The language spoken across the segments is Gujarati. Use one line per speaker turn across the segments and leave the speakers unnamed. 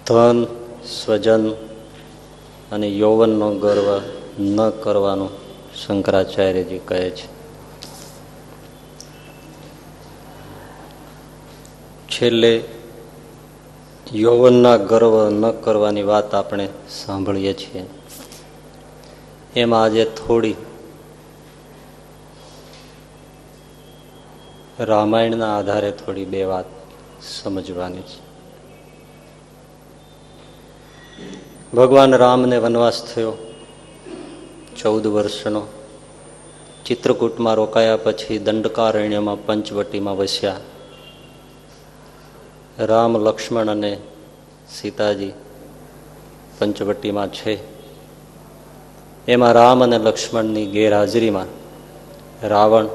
ધન, સ્વજન અને યૌવનનો ગર્વ ન કરવાનું શંકરાચાર્યજી કહે છે. છેલ્લે યૌવનના ગર્વ ન કરવાની વાત આપણે સાંભળીએ છીએ. એમાં આજે થોડી રામાયણના આધારે થોડી બે વાત સમજવાની છે. ભગવાન રામને વનવાસ થયો 14 વર્ષનો. ચિત્રકૂટમાં રોકાયા પછી દંડકારણ્યમાં પંચવટીમાં વસ્યા. રામ, લક્ષ્મણ અને સીતાજી પંચવટીમાં છે. એમાં રામ અને લક્ષ્મણની ગેરહાજરીમાં રાવણ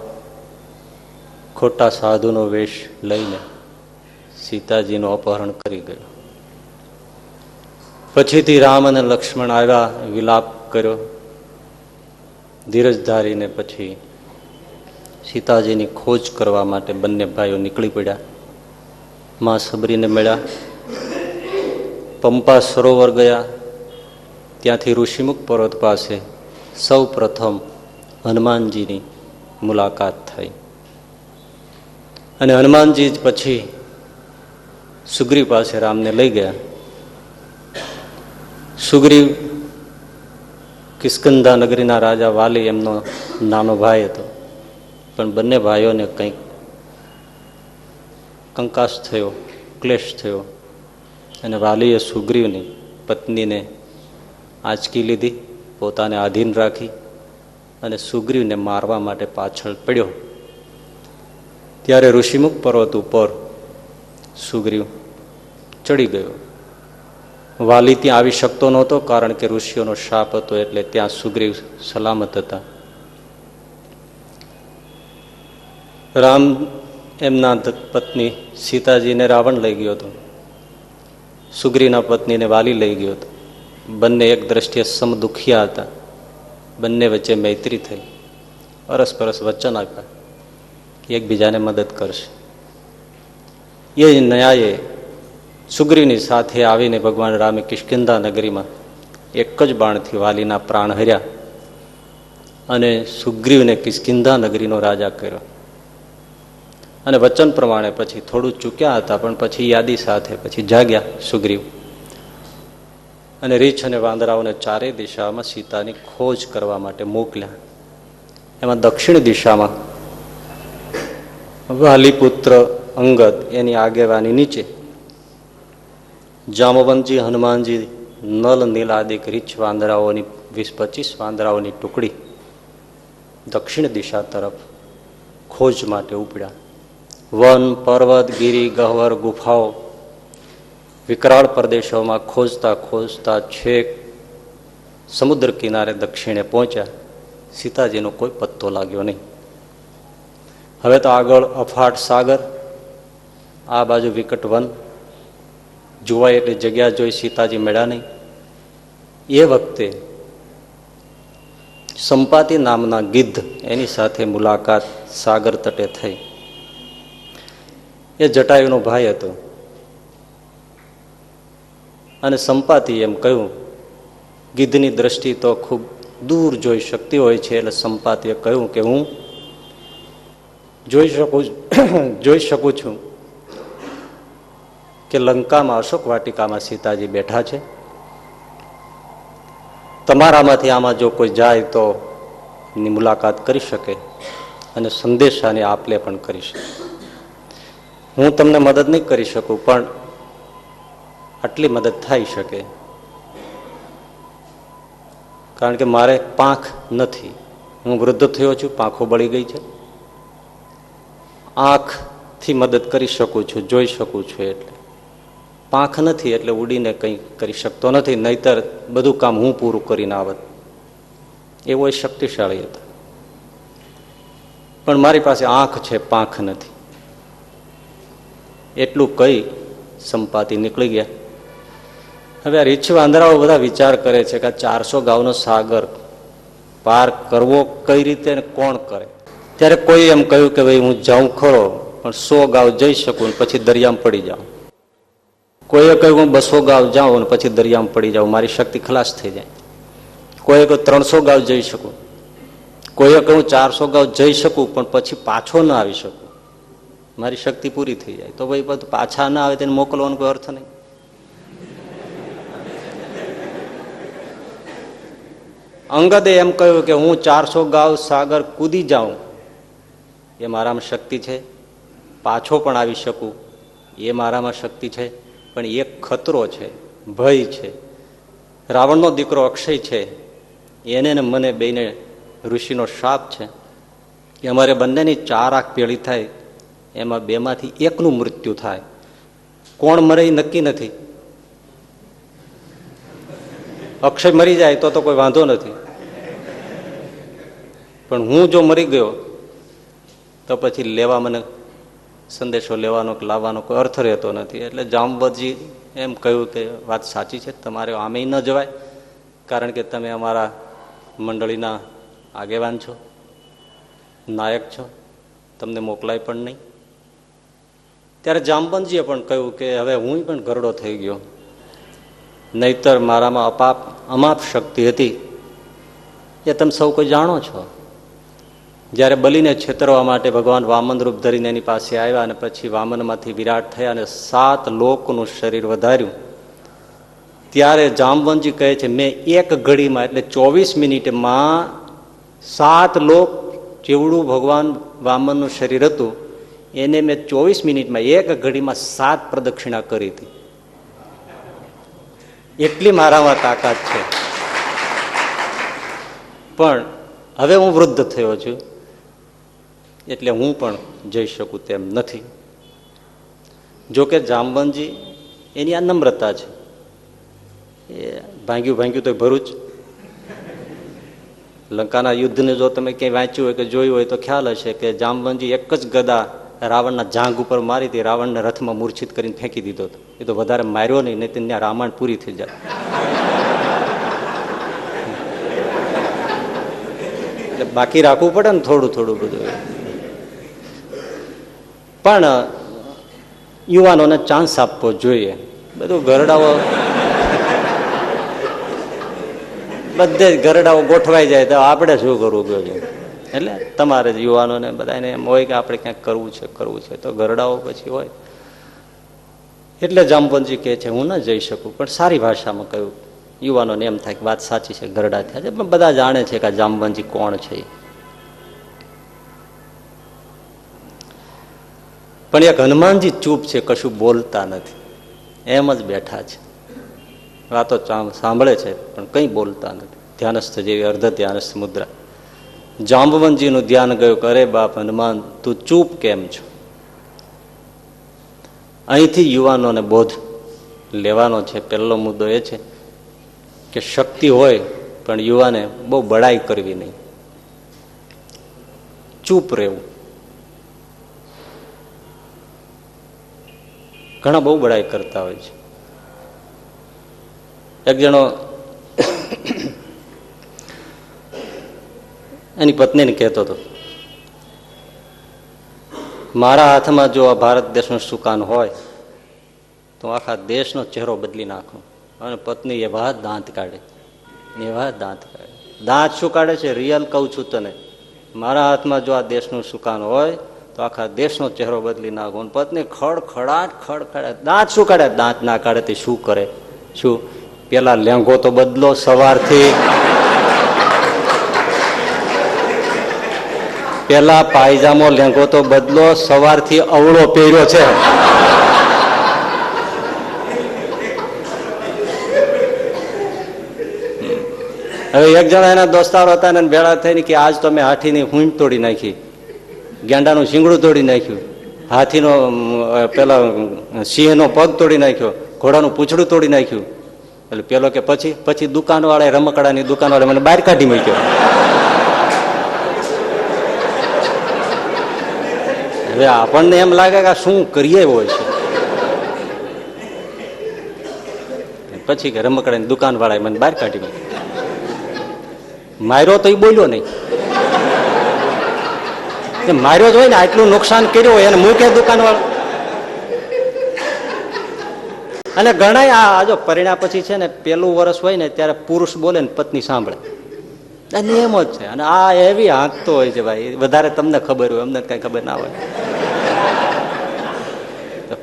ખોટા સાધુનો વેશ લઈને સીતાજીનું અપહરણ કરી ગયો. પછીથી રામ અને લક્ષ્મણ આવ્યા, વિલાપ કર્યો, ધીરજ ધારીને પછી સીતાજીની ખોજ કરવા માટે બંને ભાઈઓ નીકળી પડ્યા. માં સબરીને મળ્યા, પંપા સરોવર ગયા. ત્યાંથી ઋષિમુખ પર્વત પાસે સૌ પ્રથમ હનુમાનજીની મુલાકાત થઈ. અને હનુમાનજી પછી સુગ્રીવ પાસે રામને લઈ ગયા. સુગ્રીવ કિષ્કિંધા નગરીના રાજા વાલી એમનો નાનો ભાઈ હતો. પણ બંને ભાઈઓને કંઈક કંકાસ થયો, ક્લેશ થયો અને વાલીએ સુગ્રીવની પત્નીને આંચકી લીધી, પોતાને આધીન રાખી અને સુગ્રીવને મારવા માટે પાછળ પડ્યો. ત્યારે ઋષિમુખ પર્વત ઉપર સુગ્રીવ ચડી ગયો. વાલી ત્યાં આવી શકતો નહોતો, કારણ કે ઋષિઓનો શાપ હતો, એટલે ત્યાં સુગ્રીવ સલામત હતા. રામ એમના પત્ની સીતાજીને રાવણ લઈ ગયો હતો, સુગ્રીવના પત્નીને વાલી લઈ ગયો હતો. બંને એક દ્રષ્ટિએ સમદુખિયા હતા. બંને વચ્ચે મૈત્રી થઈ, અરસપરસ વચન આપ્યા કે એકબીજાને મદદ કરશે. એ ન્યાયે સુગ્રીવની સાથે આવીને ભગવાન રામે કિષ્કિંધા નગરીમાં એક જ બાણથી વાલીના પ્રાણ હર્યા અને સુગ્રીવને કિષ્કિંધા નગરીનો રાજા કર્યો. અને વચન પ્રમાણે પછી થોડું ચૂક્યા હતા, પણ પછી યાદી સાથે પછી જાગ્યા સુગ્રીવ અને રીછ અને વાંદરાઓને ચારે દિશામાં સીતાની ખોજ કરવા માટે મોકલ્યા. એમાં દક્ષિણ દિશામાં વાલીપુત્ર અંગદ એની આગેવાની નીચે જામવંતજી, હનુમાનજી, નલ, નીલાદિક રીછ વાંદરાઓની 20-25 વાંદરાઓની ટુકડી દક્ષિણ દિશા તરફ ખોજ માટે ઉપડ્યા. વન, પર્વત, ગિરી, ગહ્વર, ગુફાઓ, વિકરાળ પ્રદેશોમાં ખોજતા ખોજતા છેક સમુદ્ર કિનારે દક્ષિણે પહોંચ્યા. સીતાજીનો કોઈ પત્તો લાગ્યો નહીં. હવે તો આગળ અફાટ સાગર, આ બાજુ વિકટ વન, જોવાય એટલી જગ્યા જોઈ સીતાજી મળ્યા નહીં. એ વખતે સંપાતિ નામના ગિદ્ધ એની સાથે મુલાકાત સાગર તટે થઈ. એ જટાયુનો ભાઈ હતો અને સંપાતિ એમ કહ્યું, ગિદ્ધની દ્રષ્ટિ તો ખૂબ દૂર જોઈ શકતી હોય છે, એટલે સંપાતિએ કહ્યું કે હું જોઈ શકું છું કે લંકામાં અશોક વાટિકામાં સીતાજી બેઠા છે. તમારામાંથી આમાં જો કોઈ જાય તો એની મુલાકાત કરી શકે અને સંદેશાની આપ લે પણ કરી શકે. હું તમને મદદ નહીં કરી શકું, પણ આટલી મદદ થઈ શકે, કારણ કે મારે પાંખ નથી. હું વૃદ્ધ થયો છું, પાંખો બળી ગઈ છે. આંખથી મદદ કરી શકું છું, જોઈ શકું છું, એટલે પાંખ નથી એટલે ઉડીને કંઈ કરી શકતો નથી, નહીતર બધું કામ હું પૂરું કરીને આવત. એવો એ શક્તિશાળી હતો. પણ મારી પાસે આંખ છે, પાંખ નથી. એટલું કહી સંપાતિ નીકળી ગયા. હવે આ રીછ વાંદરાઓ બધા વિચાર કરે છે કે 400 ગાઉનો સાગર પાર કરવો કઈ રીતે અને કોણ કરે. ત્યારે કોઈ એમ કહ્યું કે ભાઈ હું જાઉં ખરો, પણ 100 ગાઉ જઈ શકું પછી દરિયામાં પડી જાઉં. કોઈએ કહ્યું હું 200 ગાંવ જાઉં અને પછી દરિયામાં પડી જાઉં, મારી શક્તિ ખલાસ થઈ જાય. કોઈએ કહ્યું 300 ગાંવ જઈ શકું, કોઈએ કહ્યું 400 ગાંવ જઈ શકું પણ પછી પાછો ના આવી શકું, મારી શક્તિ પૂરી થઈ જાય. તો ભાઈ બધું પાછા ના આવે તેને મોકલવાનો કોઈ અર્થ નહીં. અંગદે એમ કહ્યું કે હું 400 ગાંવ સાગર કૂદી જાઉં એ મારામાં શક્તિ છે, પાછો પણ આવી શકું એ મારામાં શક્તિ છે, પણ એક ખતરો છે, ભય છે. રાવણનો દીકરો અક્ષય છે, એને ને મને બેને ઋષિનો શાપ છે કે અમારે બંનેની 4 આંખ પેળી થાય, એમાં 2માંથી એકનું મૃત્યુ થાય. કોણ મરે એ નક્કી નથી. અક્ષય મરી જાય તો કોઈ વાંધો નથી, પણ હું જો મરી ગયો તો પછી લેવા મને સંદેશો લેવાનો કે લાવવાનો કોઈ અર્થ રહેતો નથી. એટલે જાંબવતજી એમ કહ્યું કે વાત સાચી છે, તમારે આમે ન જવાય, કારણ કે તમે અમારા મંડળીના આગેવાન છો, નાયક છો, તમને મોકલાય પણ નહીં. ત્યારે જાંબવતજીએ પણ કહ્યું કે હવે હું પણ ગરડો થઈ ગયો, નહીતર મારામાં અમાપ શક્તિ હતી એ તમે સૌ કોઈ જાણો છો. જ્યારે બલિને છેતરવા માટે ભગવાન વામન રૂપ ધરીને એની પાસે આવ્યા અને પછી વામનમાંથી વિરાટ થયા અને 7 લોકનું શરીર વધાર્યું, ત્યારે જાંબવતજી કહે છે મેં એક ઘડીમાં એટલે 24 મિનિટમાં 7 લોક જેવડું ભગવાન વામનનું શરીર હતું એને મેં 24 મિનિટમાં એક ઘડીમાં 7 પ્રદક્ષિણા કરી હતી. એટલી મારામાં તાકાત છે. પણ હવે હું વૃદ્ધ થયો છું એટલે હું પણ જઈ શકું તેમ નથી. જોકે જાંબવતજી એની આ નમ્રતા છે. એ ભાંગ્યું તો ભરૂચ લંકાના યુદ્ધને જો તમે ક્યાંય વાંચ્યું હોય કે જોયું હોય તો ખ્યાલ હશે કે જાંબવતજી એક જ ગદા રાવણના જાંઘ ઉપર મારી હતી, રાવણને રથમાં મૂર્છિત કરીને ફેંકી દીધો હતો. એ તો વધારે માર્યો નહીં, નહીં ત્યાં રામાયણ પૂરી થઈ જાય. એટલે બાકી રાખવું પડે ને થોડું થોડું બધું. પણ યુવાનોને ચાન્સ આપવો જોઈએ. બધું ગરડાઓ બધે ગરડાઓ ગોઠવાઈ જાય તો આપણે શું કરવું જોઈએ? એટલે તમારે યુવાનોને બધાને એમ હોય કે આપણે ક્યાંક કરવું છે તો ગરડાઓ પછી હોય. એટલે જાંબવતજી કહે છે હું ન જઈ શકું, પણ સારી ભાષામાં કહ્યું. યુવાનોને એમ થાય કે વાત સાચી છે, ગરડા થયા છે, પણ બધા જાણે છે કે આ જાંબવતજી કોણ છે. પણ એક હનુમાનજી ચૂપ છે, કશું બોલતા નથી, એમ જ બેઠા છે, વાતો સાંભળે છે પણ કંઈ બોલતા નથી. ધ્યાનસ્થ જેવી અર્ધ ધ્યાનસ્થ મુદ્રા. જાંબવતજીનું ધ્યાન ગયું કે અરે બાપ હનુમાન તું ચૂપ કેમ છો? અહીંથી યુવાનોને બોધ લેવાનો છે. પહેલો મુદ્દો એ છે કે શક્તિ હોય પણ યુવાને બહુ બડાઈ કરવી નહીં, ચૂપ રહેવું. ઘણા બહુ બડાઈ કરતા હોય છે. એક જણો એની પત્નીને કહેતો હતો મારા હાથમાં જો આ ભારત દેશનું સુકાન હોય તો આખા દેશનો ચહેરો બદલી નાખું. અને પત્ની એવા દાંત કાઢે, એવા દાંત કાઢે. દાંત શું કાઢે છે? રિયલ કહું છું તને, મારા હાથમાં જો આ દેશનું સુકાન હોય તો આખા દેશનો ચહેરો બદલી નાખો. પત્ની ખડખડાટ દાંત શું કાઢે? દાંત ના કાઢે તે શું કરે? શું પેલા લેંઘો તો બદલો સવારથી, પેલા પાયજામો લેંઘો તો બદલો, સવારથી અવળો પહેર્યો છે. હવે એક જણા એના દોસ્તારો હતા ને ભેળા થઈને કે આજ તો મેં હાથીની હૂંઢ તોડી નાખી, ગેંડાનું શીંગડું તોડી નાખ્યું, હાથીનો પેલા સિંહનો પગ તોડી નાખ્યો, ઘોડાનું પૂંછડું તોડી નાખ્યું. એટલે પેલો કે પછી દુકાનવાળા, રમકડાની દુકાનવાળા મને બહાર કાઢી મૂક્યો. હવે આપણને એમ લાગે કે શું કરીએ હોય છે. પછી કે રમકડાની દુકાનવાળાએ મને બહાર કાઢી મૂક્યો. માર્યો તો એ બોલ્યો નહીં, માર્યો જ હોય ને, આટલું નુકસાન કર્યું હોય એને મૂકે દુકાનવાળો. અને ઘણા આ જો પરિણા પછી છે ને પેલું વર્ષ હોય ને ત્યારે પુરુષ બોલે ને પત્ની સાંભળે, નિયમ જ છે. અને આ એવી હાંકતો હોય છે ભાઈ, વધારે તમને ખબર હોય, અમને કઈ ખબર ના હોય.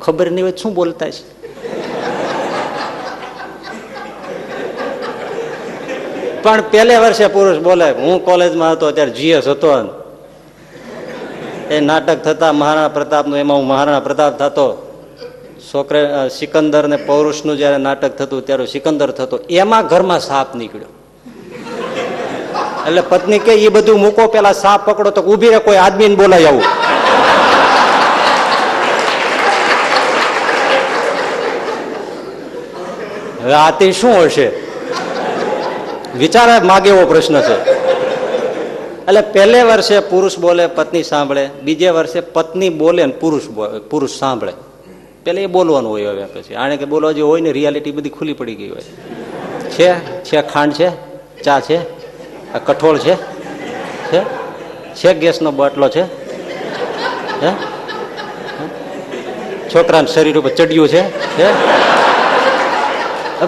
ખબર નહીં હોય શું બોલતા છે. પણ પેલે વર્ષે પુરુષ બોલે. હું કોલેજમાં હતો ત્યારે જીએસ હતો, એ નાટક થતા મહારાણા પ્રતાપનું, એમાં હું મહારાણા પ્રતાપ થતો. સિકંદર ને પૌરુષનું જયારે નાટક થતું ત્યારે સિકંદર થતો, એમાં ઘરમાં સાપ નીકળ્યો. એટલે પત્ની કે એ બધું મૂકો, પેલા સાપ પકડો. તો ઉભી રહે, કોઈ આદમીને બોલાય આવું. હવે આથી શું હશે વિચાર માગે એવો પ્રશ્ન છે. એટલે પહેલે વર્ષે પુરુષ બોલે પત્ની સાંભળે, બીજે વર્ષે પત્ની બોલે ને પુરુષ સાંભળે. પેલા એ બોલવાનું હોય. હવે પછી આને કે બોલવા જે હોય ને રિયાલિટી બધી ખુલ્લી પડી ગઈ હોય. છે ખાંડ છે, ચા છે, કઠોળ છે ગેસનો બાટલો છે, છોકરાના શરીર ઉપર ચડ્યું છે.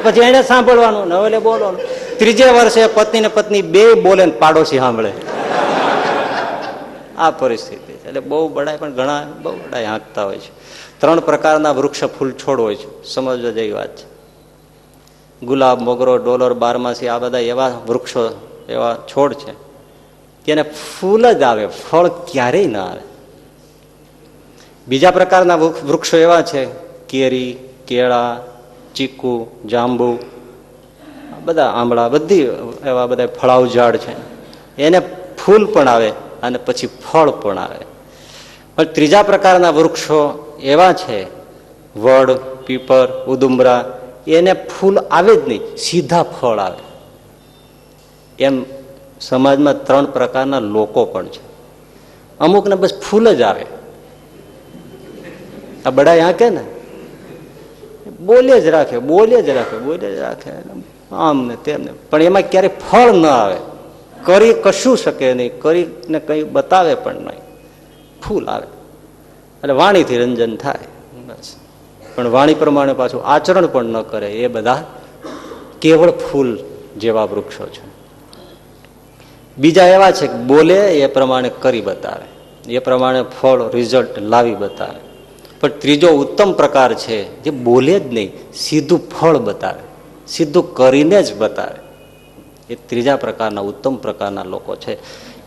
પછી એને સાંભળવાનું ને હવે બોલવાનું. ત્રીજે વર્ષે પત્ની ને પત્ની બે બોલે ને પાડોશી સાંભળે. આ પરિસ્થિતિ છે. એટલે બહુ બડાય, પણ ઘણા બહુ બડાય હાંકતા હોય છે. 3 પ્રકારના વૃક્ષ ફૂલ છોડ હોય છે, સમજવા જેવી વાત છે. ગુલાબ, મોગરો, ડોલર, બારમાસી, આ બધા એવા વૃક્ષો, એવા છોડ છે કે એને ફૂલ જ આવે, ફળ ક્યારેય ના આવે. બીજા પ્રકારના વૃક્ષો એવા છે, કેરી, કેળા, ચીકુ, જાંબુ, બધા આંબળા, બધી એવા બધા ફળાવ ઝાડ છે. એને ફૂલ પણ આવે અને પછી ફળ પણ આવે. પણ ત્રીજા પ્રકારના વૃક્ષો એવા છે, વડ, પીપર, ઉદુંબરા, એને ફૂલ આવે જ નહીં, સીધા ફળ આવે. એમ સમાજમાં 3 પ્રકારના લોકો પણ છે. અમુકને બસ ફૂલ જ આવે. આ બડા હાંકે ને બોલે જ રાખે આમ ને તેમને, પણ એમાં ક્યારેય ફળ ન આવે. કરી કશું શકે નહીં, કરીને કઈ બતાવે પણ નહીં, ફૂલ આવે. એટલે વાણીથી રંજન થાય બસ. પણ વાણી પ્રમાણે પાછું આચરણ પણ ન કરે. એ બધા કેવળ ફૂલ જેવા વૃક્ષો છે. બીજા એવા છે કે બોલે એ પ્રમાણે કરી બતાવે, એ પ્રમાણે ફળ રિઝલ્ટ લાવી બતાવે. પણ ત્રીજો ઉત્તમ પ્રકાર છે જે બોલે જ નહીં, સીધું ફળ બતાવે, સીધું કરીને જ બતાવે. એ ત્રીજા પ્રકારના ઉત્તમ પ્રકારના લોકો છે.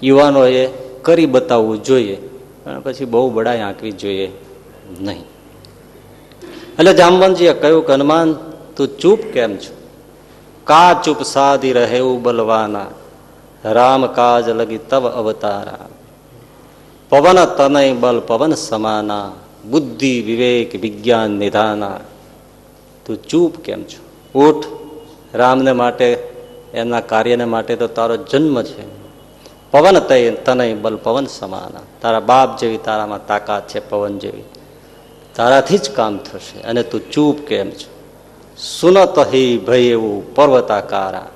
યુવાનોએ કરી બતાવવું જોઈએ, પણ પછી બહુ બડાઈ આંકવી જોઈએ નહીં. એટલે જામવંતજીએ કહ્યું કે હનુમાન તું ચૂપ કેમ છો? કા ચૂપ સાધી રહેવું બલવાના, રામ કાજ લગી તવ અવતારા. પવન તનય બલ પવન સમાના, બુદ્ધિ વિવેક વિજ્ઞાન નિધાના. તું ચૂપ કેમ છો? ઉઠ. રામને માટે, એમના કાર્યને માટે તો તારો જન્મ છે. પવન તનય બલ પવન સમાના, તારા બાપ જેવી તારામાં તાકાત છે, પવન જેવી. તારાથી જ કામ થશે, અને તું ચૂપ કેમ છો? સુનત હિ ભય એવું પર્વતાકારા,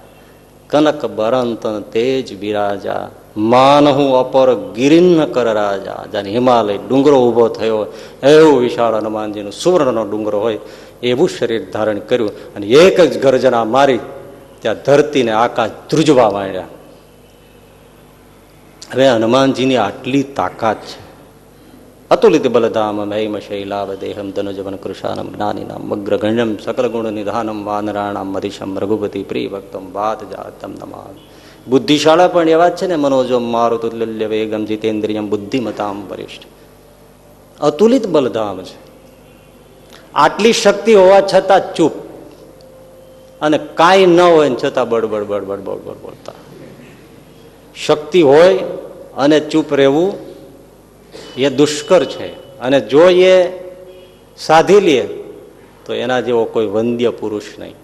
કનક બરંત તેજ બિરાજા, માનહું અપર ગિરિન્ન કર રાજા. જાણે હિમાલય ડુંગરો ઉભો થયો એવું વિશાળ હનુમાનજીનું સુવર્ણનો ડુંગરો હોય એવું શરીર ધારણ કર્યું, અને એક જ ગર્જના મારી ત્યાં ધરતીને આકાશ ધ્રુજવા માંડ્યા. હવે હનુમાનજીની આટલી તાકાત છે. અતુલિત બલધામ મહિમ શૈલાવ દેહમ ધનુજવન કૃષાનમ જ્ઞાનિનામ મગ્રગણ્યમ સકલ ગુણ નિધાનમ વાનરાણામ મધીશમ રઘુપતિ પ્રિય ભક્તમ વાત જાતમ નમામિ. બુદ્ધિશાળા પણ એવા જ છે ને, મનોજો મારું તુલ્ય વેગમ જીતેન્દ્રિયમ બુદ્ધિમતામ વરિષ્ઠ. અતુલિત બલધામ છે. આટલી શક્તિ હોવા છતાં ચૂપ, અને કાંઈ ન હોય ને છતાં બડબડ બડબડ બડબડ બોલતા. શક્તિ હોય અને ચૂપ રહેવું એ દુષ્કર છે. અને જો એ સાધી લે તો એના જેવો કોઈ વંદ્ય પુરુષ નહીં.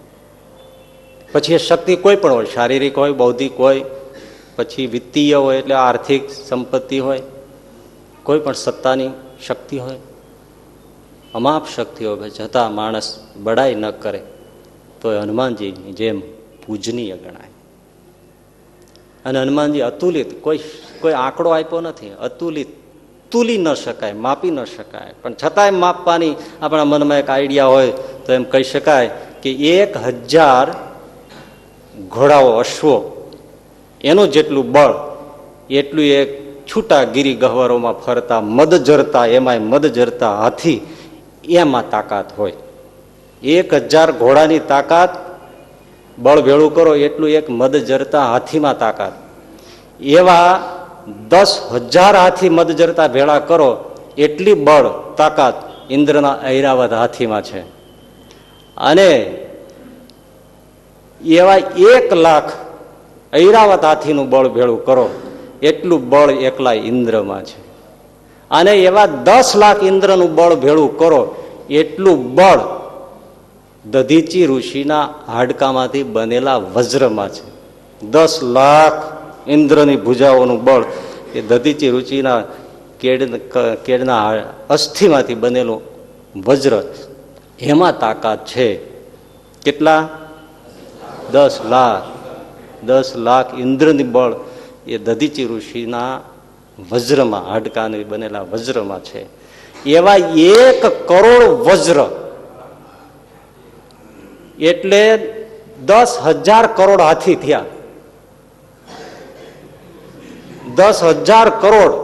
પછી એ શક્તિ કોઈ પણ હોય, શારીરિક હોય, બૌદ્ધિક હોય, પછી વિત્તીય હોય એટલે આર્થિક સંપત્તિ હોય, કોઈ પણ સત્તાની શક્તિ હોય, અમાપ શક્તિ હોય, છતાં માણસ બડાઈ ન કરે તો હનુમાનજીની જેમ પૂજનીય ગણાય. અને હનુમાનજી અતુલિત, કોઈ આંકડો આપ્યો નથી. અતુલિત, તુલી ન શકાય, માપી ન શકાય, પણ છતાંય માપવાની આપણા મનમાં એક આઈડિયા હોય તો એમ કહી શકાય કે 1000 ઘોડાઓ અશ્વો એનું જેટલું બળ એટલું એક છૂટા ગીરી ગહ્વરોમાં ફરતા મદ જરતા, એમાંય મદ જરતા હાથી, એમાં તાકાત હોય. 1000 ઘોડાની તાકાત, બળ ભેળું કરો એટલું એક મદ જરતા હાથીમાં તાકાત. એવા 10,000 હાથી મદ જરતા ભેળા કરો એટલી બળ તાકાત ઇન્દ્રના ઐરાવત હાથીમાં છે. અને એવા 1,00,000 ઐરાવત હાથીનું બળ ભેળું કરો એટલું બળ એકલા ઇન્દ્રમાં છે. અને એવા 10,00,000 ઇન્દ્રનું બળ ભેળું કરો એટલું બળ દધીચી ઋષિના હાડકામાંથી બનેલા વજ્રમાં છે. 10,00,000 ઇન્દ્રની ભુજાઓનું બળ એ દધીચી ઋષિના કેડના અસ્થિમાંથી બનેલું વજ્ર, એમાં તાકાત છે. કેટલા? 10,00,000. 10,00,000 ઇન્દ્રની બળ એ દધીચી ઋષિના વજ્રમાં, હાડકાની બનેલા વજ્રમાં છે. એવા 1 કરોડ વજ્ર એટલે 10,000 કરોડ હાથી થયા. 10,000 કરોડ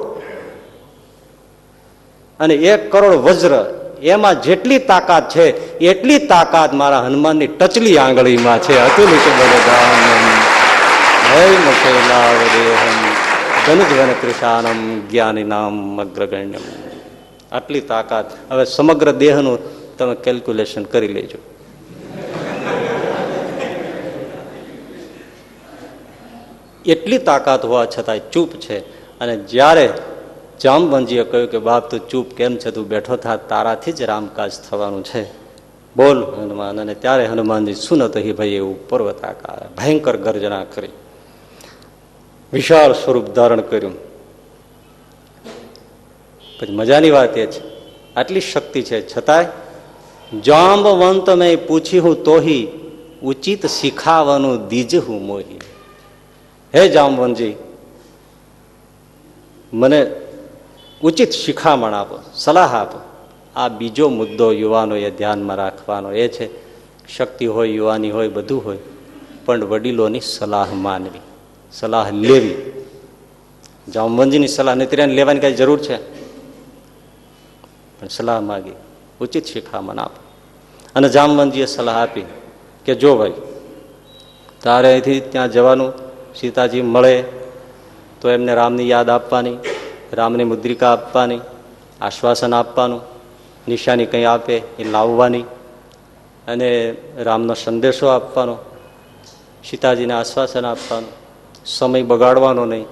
અને 1 કરોડ વજ્ર, એમાં જેટલી તાકાત છે એટલી તાકાત મારા હનુમાનની ટચલી આંગળીમાં છે. અતુલિત બલદાનમ હૈમશૈલાવદેહમ ધનુજવન કૃષાનમ જ્ઞાનિનામ અગ્રગણ્યમ. આટલી તાકાત. હવે સમગ્ર દેહનું તમે કેલ્ક્યુલેશન કરી લેજો. એટલી તાકાત હોવા છતાંય ચૂપ છે. અને જ્યારે જામવંજીએ કહ્યું કે બાપ તું ચૂપ કેમ છે, તું બેઠો થા, તારાથી જ રામકાજ થવાનું છે, બોલ હનુમાન. અને ત્યારે હનુમાનજી સુનત હી ભાઈ એવું પર્વતાકાર ભયંકર ગર્જના કરી, વિશાળ સ્વરૂપ ધારણ કર્યું. પછી મજાની વાત એ છે, આટલી શક્તિ છે છતાંય જાંબવંત મેં પૂછી હું તોહી ઉચિત શીખાવાનું દીજ હું મોહી. હે જામવંતજી, મને ઉચિત શિખામણ આપો, સલાહ આપો. આ બીજો મુદ્દો યુવાનોએ ધ્યાનમાં રાખવાનો એ છે, શક્તિ હોય, યુવાની હોય, બધું હોય, પણ વડીલોની સલાહ માનવી, સલાહ લેવી. જામવંતજીની સલાહ નથી લેવાની કઈ જરૂર છે, પણ સલાહ માગી, ઉચિત શિખામણ આપો. અને જામવંતજીએ સલાહ આપી કે જો ભાઈ, તારે અહીંથી ત્યાં જવાનું, સીતાજી મળે તો એમને રામની યાદ આપવાની, રામની મુદ્રિકા આપવાની, આશ્વાસન આપવાનું, નિશાની કંઈ આપે એ લાવવાની, અને રામનો સંદેશો આપવાનો, સીતાજીને આશ્વાસન આપવાનું, સમય બગાડવાનો નહીં,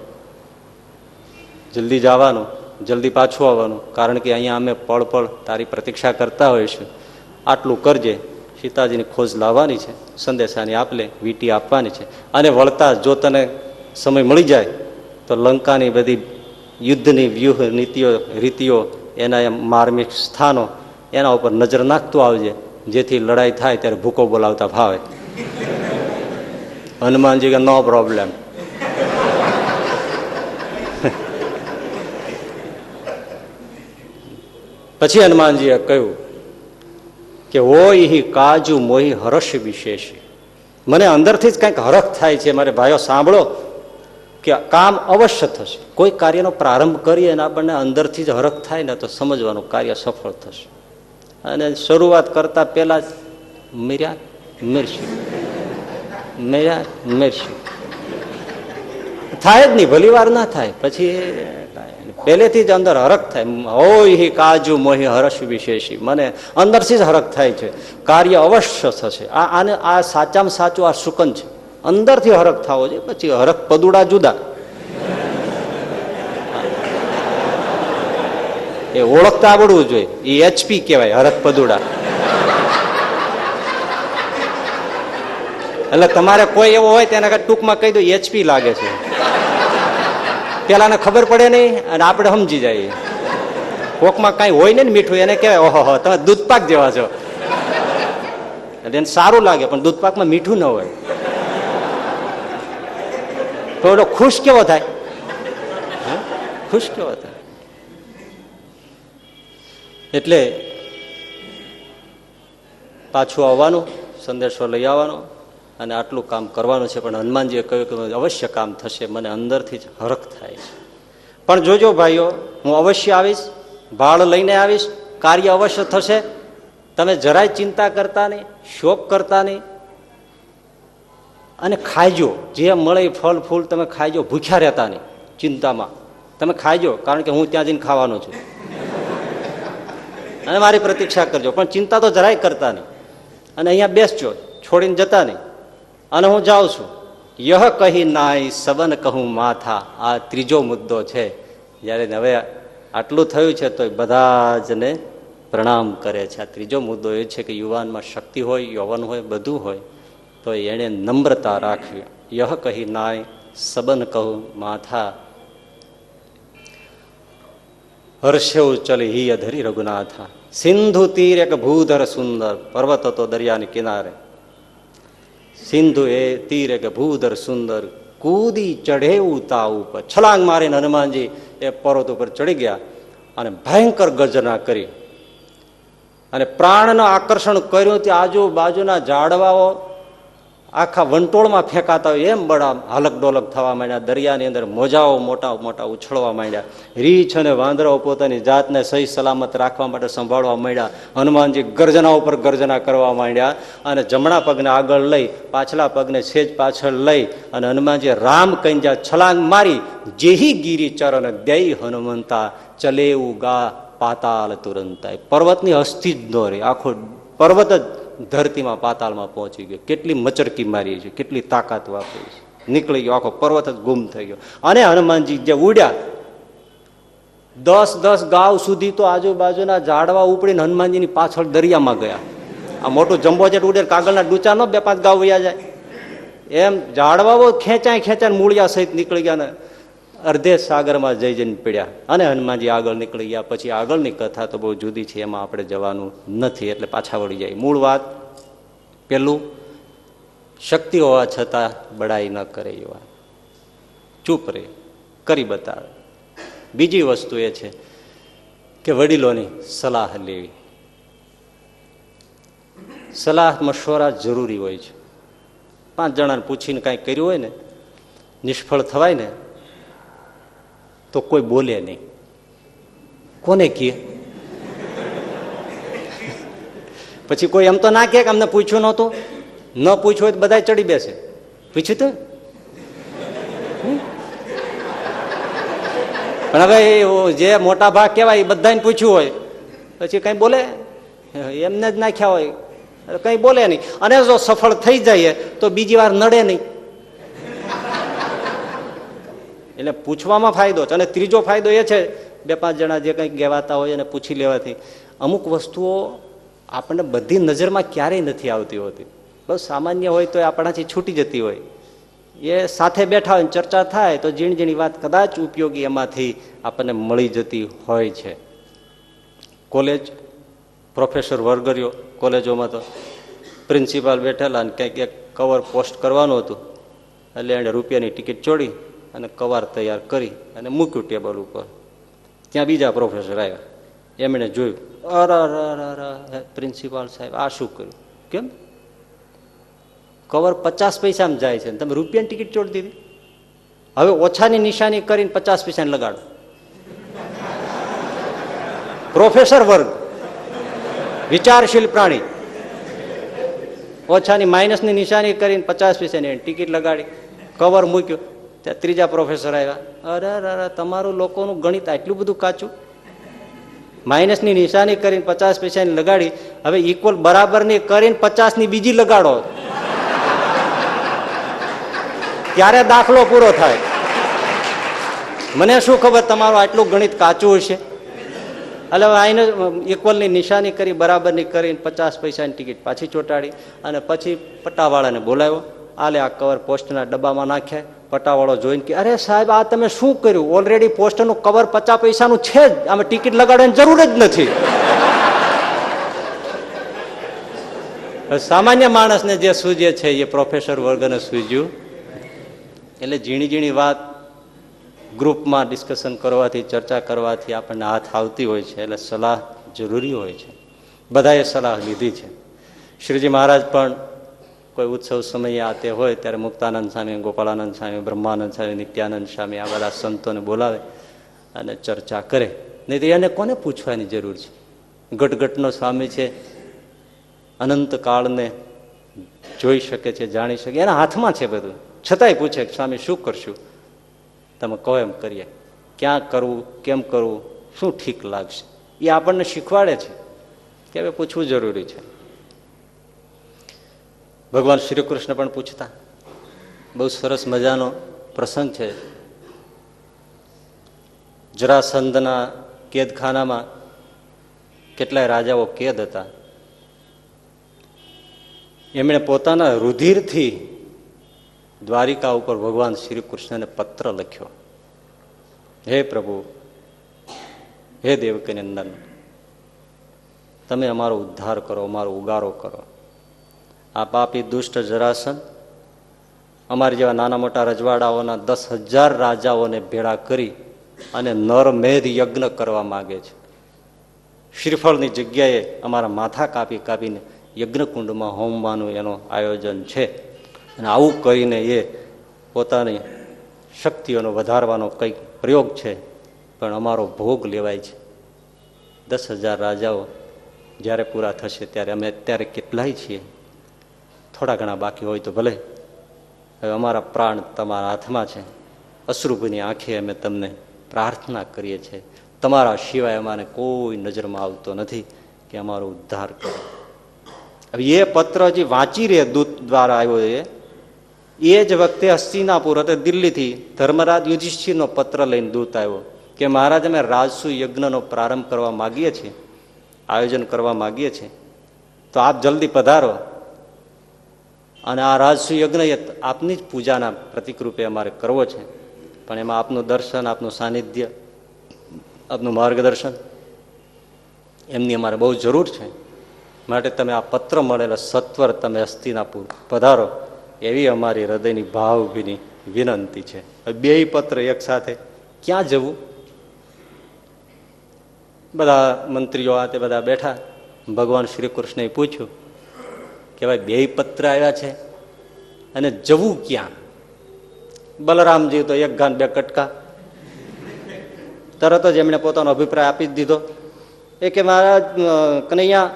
જલ્દી જવાનું, જલ્દી પાછું આવવાનું, કારણ કે અહીંયા અમે પળ પળ તારી પ્રતીક્ષા કરતા હોઈશું. આટલું કરજે, સીતાજીની ખોજ લાવવાની છે, સંદેશાની આપલે વીંટી આપવાની છે. અને વળતા જો તને સમય મળી જાય તો લંકાની બધી યુદ્ધની વ્યૂહ રીતિઓ, એના માર્મિક સ્થાનો, એના ઉપર નજર નાખતું આવજે, જેથી લડાઈ થાય ત્યારે ભૂકો બોલાવતા ફાવે. હનુમાનજી કે નો પ્રોબ્લેમ. પછી હનુમાનજીએ કહ્યું કે ઓય કાજુ મોહી હર્ષ વિશેષી. મને અંદરથી જ કંઈક હરખ થાય છે. મારે ભાઈઓ સાંભળો કે કામ અવશ્ય થશે. કોઈ કાર્યનો પ્રારંભ કરીએ અને આપણને અંદરથી જ હરખ થાય ને તો સમજવાનું કાર્ય સફળ થશે. અને શરૂઆત કરતા પહેલા જ મર્યા મરશું થાય જ નહીં, ભલી વાર ના થાય. પછી પહેલેથી જ અંદર હરખ થાય. ઓય કાજુ મોહી હર્ષ વિશેષી, મને અંદરથી જ હરખ થાય છે, કાર્ય અવશ્ય થશે. આને આ સાચામાં સાચું આ સુકન છે, અંદરથી હરખ થવો છે. પછી હરખ પદુડા જુદા, એ ઓળખતા આવડવું જોઈએ. એ એચપી કહેવાય, હરખ પદુડા. એટલે તમારે કોઈ એવો હોય તેને ટૂંકમાં કહી દો એચપી લાગે છે, પેલાને ખબર પડે નહીં અને આપણે સમજી જઈએ. કોકમાં કઈ હોય ને મીઠું, એને કહેવાય ઓહો તમે દૂધપાક જેવા છો. એટલે એને સારું લાગે, પણ દૂધપાકમાં મીઠું ન હોય તો એનો ખુશ કેવો થાય, ખુશ કેવો થાય. એટલે પાછું આવવાનું, સંદેશો લઈ આવવાનો અને આટલું કામ કરવાનું છે. પણ હનુમાનજીએ કહ્યું કે અવશ્ય કામ થશે, મને અંદરથી જ હરખ થાય છે. પણ જોજો ભાઈઓ, હું અવશ્ય આવીશ, ભાળ લઈને આવીશ, કાર્ય અવશ્ય થશે. તમે જરાય ચિંતા કરતા નહીં, શોક કરતા નહીં, અને ખાઈજો જે મળે ફળ ફૂલ તમે ખાઈજો, ભૂખ્યા રહેતા નહીં ચિંતામાં. તમે ખાઈજો, કારણ કે હું ત્યાં જઈને ખાવાનો છું, અને મારી પ્રતીક્ષા કરજો. પણ ચિંતા તો જરાય કરતા નહીં, અને અહીંયા બેસજો, છોડીને જતા નહીં. અને હું જાઉં છું. યહ કહી નાય સબન કહું માથા. આ ત્રીજો મુદ્દો છે. જ્યારે હવે આટલું થયું છે તો બધા જને પ્રણામ કરે છે. આ ત્રીજો મુદ્દો એ છે કે યુવાનમાં શક્તિ હોય, યૌવન હોય, બધું હોય, તો એણે નમ્રતા રાખવી. યહ કહી નાય સબન કહું માથા, હર્ષેવ ચલ હિ અધરી રઘુનાથા. સિંધુ તીર એક ભૂધર સુંદર, પર્વત હતો દરિયાની કિનારે. સિંધુ એ તીર એક ભૂધર સુંદર, કૂદી ચઢે તા ઉપર. છલાંગ મારીને હનુમાનજી એ પર્વત ઉપર ચડી ગયા અને ભયંકર ગર્જના કરી અને પ્રાણનું આકર્ષણ કર્યું. તે આજુબાજુના ઝાડવાઓ આખા વંટોળમાં ફેંકાતા હોય એમ બડા હાલક ડોલક થવા માંડ્યા. દરિયાની અંદર મોજાઓ મોટા મોટા ઉછળવા માંડ્યા. રીંછ અને વાંદરાઓ પોતાની જાતને સહી સલામત રાખવા માટે સંભાળવા માંડ્યા. હનુમાનજી ગર્જના ઉપર ગર્જના કરવા માંડ્યા અને જમણા પગને આગળ લઈ, પાછલા પગને સેજ પાછળ લઈ અને હનુમાનજી રામ કહીને જ્યાં છલાંગ મારી, જેહી ગીરી ચરણ દઈ હનુમંતા, ચલેવું ગા પાતાલ તુરંતાય. પર્વતની હસ્તી જ ન રહી, આખો પર્વત જ ધરતીમાં પાતાળમાં પહોંચી ગયો. કેટલી મચરકી મારી છે, કેટલી તાકાત વાપરી છે, નીકળી ગયો, આખો પર્વત જ ગુમ થઈ ગયો. અને હનુમાનજી જે ઉડ્યા 10-10 ગાવ સુધી તો આજુબાજુના ઝાડવા ઉપડીને હનુમાનજીની પાછળ દરિયામાં ગયા. આ મોટું જમ્બો જેટ ઉડે, કાગળના ડૂચા નો 2-5 ગાવ વયા જાય એમ ઝાડવાઓ ખેંચાય મૂળિયા સહિત નીકળી ગયા ને અર્ધે સાગરમાં જઈને પડ્યા. અને હનુમાનજી આગળ નીકળી ગયા. પછી આગળની કથા તો બહુ જુદી છે, એમાં આપણે જવાનું નથી, એટલે પાછા વળી જાય. મૂળ વાત પેલું, શક્તિ હોવા છતાં બડાઈ ન કરે એવા, ચૂપ રહે, કરી બતાવે. બીજી વસ્તુ એ છે કે વડીલોની સલાહ લેવી. સલાહ મશવરા જરૂરી હોય છે. 5 જણાને પૂછીને કાંઈ કર્યું હોય ને, નિષ્ફળ થવાય ને તો કોઈ બોલે નહીં. કોને કહે? પછી કોઈ એમ તો ના કહે કે અમને પૂછ્યું નહોતું. ન પૂછ્યું હોય તો બધા ચડી બેસે. પૂછ્યું તો પણ હવે જે મોટા ભાગ કહેવાય એ બધાને પૂછ્યું હોય, પછી કઈ બોલે? એમને જ નાખ્યા હોય, કઈ બોલે નહીં. અને જો સફળ થઈ જાય તો બીજી વાર નડે નહીં. એટલે પૂછવામાં ફાયદો છે. અને ત્રીજો ફાયદો એ છે, 2-5 જણા જે કંઈક કહેવાતા હોય એને પૂછી લેવાથી અમુક વસ્તુઓ આપણને બધી નજરમાં ક્યારેય નથી આવતી હોતી. બસ સામાન્ય હોય તો આપણાથી છૂટી જતી હોય. એ સાથે બેઠા હોય, ચર્ચા થાય તો ઝીણી ઝીણી વાત કદાચ ઉપયોગી એમાંથી આપણને મળી જતી હોય છે. કોલેજ પ્રોફેસર વર્ગર્યો, કોલેજોમાં તો પ્રિન્સિપાલ બેઠેલા અને કંઈક એક કવર પોસ્ટ કરવાનું હતું, એટલે એણે રૂપિયાની ટિકિટ ચોડી અને કવર તૈયાર કરી અને મૂક્યું ટેબલ ઉપર. ત્યાં બીજા પ્રોફેસર આવ્યા, એમણે જોયું, અરે પ્રિન્સિપાલ સાહેબ આ શું કર્યું? કેમ? કવર 50 પૈસામાં જાય છે, તમે રૂપિયાની ટિકિટ ચોડી દીધી. હવે ઓછાની નિશાની કરીને 50 પૈસાને લગાડો. પ્રોફેસર વર્ગ, વિચારશીલ પ્રાણી, ઓછાની માઇનસની નિશાની કરીને 50 પૈસાની ટિકિટ લગાડી, કવર મૂક્યું. ત્યાં ત્રીજા પ્રોફેસર આવ્યા, અરે તમારું લોકોનું ગણિત આટલું બધું કાચું. માઇનસની નિશાની કરીને 50 પૈસાની લગાડી, હવે ઇક્વલ બરાબરની કરીને 50ની બીજી લગાડો, ત્યારે દાખલો પૂરો થાય. મને શું ખબર તમારું આટલું ગણિત કાચું હશે. એટલે આઈને ઇક્વલની નિશાની કરી, બરાબરની કરીને 50 પૈસાની ટિકિટ પાછી ચોંટાડી અને પછી પટ્ટાવાળાને બોલાવ્યો. આલે આ કવર પોસ્ટના ડબ્બામાં નાખ્યા. પટ્ટાવાળો જોઈને કે અરે સાહેબ આ તમે શું કર્યું? ઓલરેડી પોસ્ટનું કવર 50 પૈસાનું છે જ, આમાં ટિકિટ લગાડવાની જરૂર જ નથી. સામાન્ય માણસને જે સૂજે છે એ પ્રોફેસર વર્ગને સૂજ્યું. એટલે ઝીણી ઝીણી વાત ગ્રુપમાં ડિસ્કશન કરવાથી, ચર્ચા કરવાથી આપણને હાથ આવતી હોય છે. એટલે સલાહ જરૂરી હોય છે. બધાએ સલાહ લીધી છે. શ્રીજી મહારાજ પણ કોઈ ઉત્સવ સમયે આ તે હોય ત્યારે મુક્તાનંદ સ્વામી, ગોપાળાનંદ સ્વામી, બ્રહ્માનંદ સ્વામી, નિત્યાનંદ સ્વામી આ બધા સંતોને બોલાવે અને ચર્ચા કરે. નહીં તો એને કોને પૂછવાની જરૂર છે? ગટગટનો સ્વામી છે, અનંત કાળને જોઈ શકે છે, જાણી શકે, એના હાથમાં છે બધું. છતાંય પૂછે કે સ્વામી શું કરશું? તમે કહો એમ કરીએ. ક્યાં કરવું, કેમ કરવું, શું ઠીક લાગશે, એ આપણને શીખવાડે છે કે હવે પૂછવું જરૂરી છે. ભગવાન શ્રી કૃષ્ણ પણ પૂછતા. બહુ સરસ મજાનો પ્રસંગ છે. જરાસંધના કેદખાનામાં કેટલાય રાજાઓ કેદ હતા. એમણે પોતાના રુધિરથી દ્વારિકા ઉપર ભગવાન શ્રી કૃષ્ણને પત્ર લખ્યો. હે પ્રભુ, હે દેવકીનંદન, તમે અમારો ઉદ્ધાર કરો, અમારો ઉગારો કરો. આ પાપી દુષ્ટ જરાસંધ અમારી જેવા નાના મોટા રજવાડાઓના 10,000 રાજાઓને ભેળા કરી અને નરમેધ યજ્ઞ કરવા માગે છે. શ્રીફળની જગ્યાએ અમારા માથા કાપી કાપીને યજ્ઞકુંડમાં હોમવાનું એનું આયોજન છે. અને આવું કરીને એ પોતાની શક્તિઓનો વધારવાનો કંઈક પ્રયોગ છે, પણ અમારો ભોગ લેવાય છે. 10,000 રાજાઓ જ્યારે પૂરા થશે ત્યારે અમે અત્યારે કેટલાય છીએ, થોડા ઘણા બાકી હોય તો ભલે, હવે અમારા પ્રાણ તમારા હાથમાં છે. અશ્રુભની આંખે અમે તમને પ્રાર્થના કરીએ છીએ. તમારા સિવાય અમારે કોઈ નજરમાં આવતો નથી કે અમારો ઉદ્ધાર કરો. હવે એ પત્ર જે વાંચી રહે દૂત દ્વારા આવ્યો એ જ વખતે હસ્તિનાપુર એટલે દિલ્હીથી ધર્મરાજ યુધિષ્ઠિરનો પત્ર લઈને દૂત આવ્યો કે મહારાજ અમે રાજસુ યજ્ઞનો પ્રારંભ કરવા માગીએ છીએ, આયોજન કરવા માગીએ છીએ, તો આપ જલ્દી પધારો. અને આ રાજસુ યજ્ઞ આપની જ પૂજાના પ્રતિક રૂપે અમારે કરવો છે, પણ એમાં આપનું દર્શન, આપનું સાનિધ્ય, આપનું માર્ગદર્શન એમની અમારે બહુ જરૂર છે. માટે તમે આ પત્ર મળેલા સત્વર તમે હસ્તિનાપુર પધારો એવી અમારી હૃદયની ભાવભીની વિનંતી છે. બેય પત્ર એક સાથે ક્યાં જવું? બધા મંત્રીઓ આ તે બધા બેઠા. ભગવાન શ્રી કૃષ્ણએ પૂછ્યું કે ભાઈ બેય પત્ર આવ્યા છે અને જવું ક્યાં? બલરામજી તો એક ગાન બે કટકા, તરત જ એમણે પોતાનો અભિપ્રાય આપી જ દીધો. એ કે મહારાજ કનૈયા,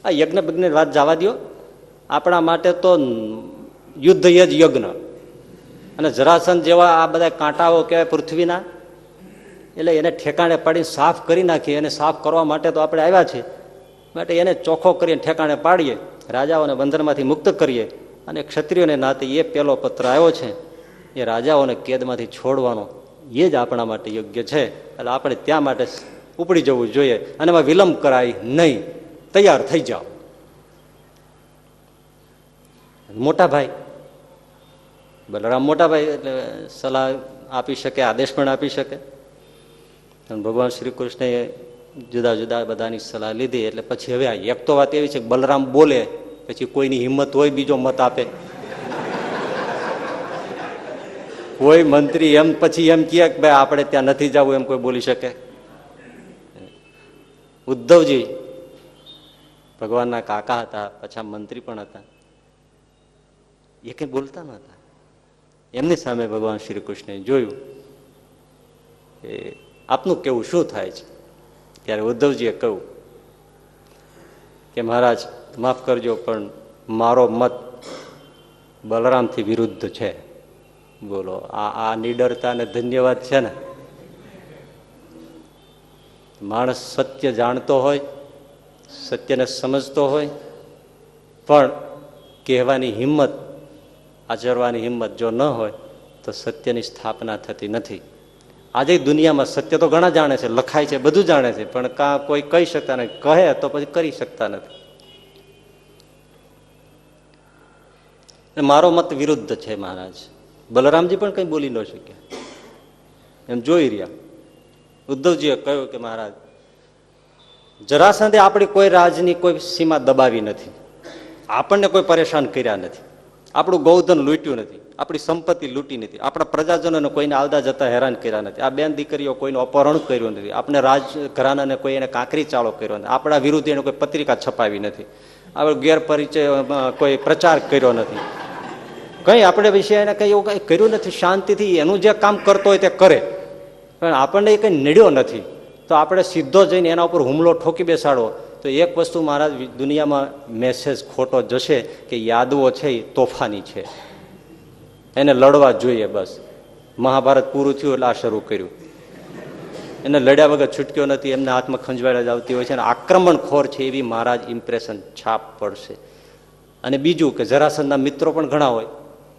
આ યજ્ઞ બજ્ઞ વાત જવા દો, આપણા માટે તો યુદ્ધ જ યજ્ઞ. અને જરાસંધ જેવા આ બધા કાંટાઓ કહેવાય પૃથ્વીના, એટલે એને ઠેકાણે પાડીને સાફ કરી નાખીએ. એને સાફ કરવા માટે તો આપણે આવ્યા છીએ, માટે એને ચોખ્ખો કરીને ઠેકાણે પાડીએ, રાજાઓને બંધનમાંથી મુક્ત કરીએ. અને ક્ષત્રિયોને નાતે એ પહેલો પત્ર આવ્યો છે, એ રાજાઓને કેદમાંથી છોડવાનો એ જ આપણા માટે યોગ્ય છે. એટલે આપણે ત્યાં માટે ઉપડી જવું જોઈએ અને એમાં વિલંબ કરાય નહીં. તૈયાર થઈ જાઓ. મોટા ભાઈ બલરામ મોટા ભાઈ એટલે સલાહ આપી શકે, આદેશ પણ આપી શકે. અને ભગવાન શ્રી કૃષ્ણએ જુદા જુદા બધાની સલાહ લીધી. એટલે પછી હવે એક તો વાત એવી છે કે બલરામ બોલે પછી કોઈની હિંમત હોય બીજો મત આપે. કોઈ મંત્રી એમ પછી એમ કહે કે ભાઈ આપણે ત્યાં નથી જવું, એમ કોઈ બોલી શકે? ઉદ્ધવજી ભગવાનના કાકા હતા, પાછા મંત્રી પણ હતા, એ કઈ બોલતા નતા. એમની સામે ભગવાન શ્રી કૃષ્ણએ જોયું કે આપનું કેવું શું થાય છે? ત્યારે ઉદ્ધવજીએ કહ્યું કે મહારાજ માફ કરજો, પણ મારો મત બલરામથી વિરુદ્ધ છે. બોલો, આ નિડરતા ને ધન્યવાદ છે ને. માણસ સત્ય જાણતો હોય, સત્યને સમજતો હોય, પણ કહેવાની હિંમત, આચરવાની હિંમત જો ન હોય તો સત્યની સ્થાપના થતી નથી. આજે દુનિયામાં સત્ય તો ઘણા જાણે છે, લખાય છે, બધું જાણે છે, પણ કાં કોઈ કહી શકતા નથી, કહે તો પછી કરી શકતા નથી. મારો મત વિરુદ્ધ છે મહારાજ. બલરામજી પણ કંઈ બોલી ન શક્યા, એમ જોઈ રહ્યા. ઉદ્ધવજીએ કહ્યું કે મહારાજ, જરાસંધે આપણી કોઈ રાજની કોઈ સીમા દબાવી નથી, આપણને કોઈ પરેશાન કર્યા નથી, આપણું ગૌધન લૂંટ્યું નથી, આપણી સંપત્તિ લૂંટી નથી, આપણા પ્રજાજનોને કોઈને આવતા જતા હેરાન કર્યા નથી, આ બેન દીકરીઓ કોઈનું અપહરણ કર્યું નથી, આપણે રાજઘરાનાને કોઈ એને કાંકરી ચાળો કર્યો નથી, આપણા વિરુદ્ધ એને કોઈ પત્રિકા છપાવી નથી. આપણે ગેરપરિચય કોઈ પ્રચાર કર્યો નથી, કંઈ આપણે વિશે એને કંઈ એવું કંઈ કર્યું નથી. શાંતિથી એનું જે કામ કરતો હોય તે કરે, પણ આપણને એ કંઈ નડ્યો નથી. તો આપણે સીધો જઈને એના ઉપર હુમલો ઠોકી બેસાડો તો એક વસ્તુ મહારાજ દુનિયામાં મેસેજ ખોટો જશે કે યાદવો છે એ તોફાની છે, એને લડવા જોઈએ. બસ મહાભારત પૂરું થયું એટલે આ શરૂ કર્યું, એને લડ્યા વગર છૂટક્યો નથી, એમને હાથમાં ખંજવાળા જ આવતી હોય છે, અને આક્રમણખોર છે એવી મહારાજ ઇમ્પ્રેશન છાપ પડશે. અને બીજું કે જરાસંધના મિત્રો પણ ઘણા હોય,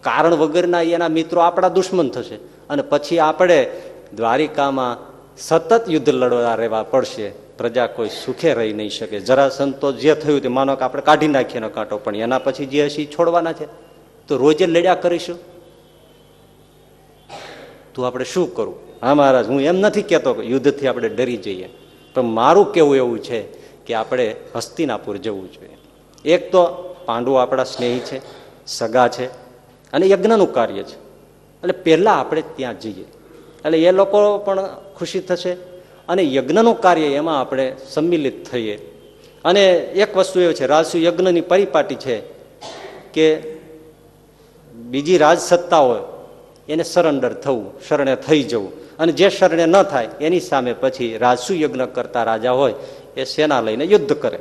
કારણ વગરના એના મિત્રો આપણા દુશ્મન થશે, અને પછી આપણે દ્વારિકામાં સતત યુદ્ધ લડવા રહેવા પડશે. પ્રજા કોઈ સુખે રહી નહીં શકે. જરાસંધ તો જે થયું તે માનો કે આપણે કાઢી નાખીએ એનો કાંટો, પણ એના પછી જે હશે છોડવાના છે, તો રોજે લડ્યા કરીશું તો આપણે શું કરવું? હા મહારાજ, હું એમ નથી કહેતો કે યુદ્ધથી આપણે ડરી જઈએ, પણ મારું કહેવું એવું છે કે આપણે હસ્તિનાપુર જવું જોઈએ. એક તો પાંડવો આપણા સ્નેહી છે, સગા છે, અને યજ્ઞનું કાર્ય છે, એટલે પહેલાં આપણે ત્યાં જઈએ, એટલે એ લોકો પણ ખુશી થશે, અને યજ્ઞનું કાર્ય એમાં આપણે સંમિલિત થઈએ. અને એક વસ્તુ એ છે, રાજસુ યજ્ઞની પરિપાટી છે કે બીજી રાજસત્તા હોય એને સરેન્ડર થવું, શરણે થઈ જવું, અને જે શરણે ન થાય એની સામે પછી રાજસુ યજ્ઞ કરતા રાજા હોય એ સેના લઈને યુદ્ધ કરે.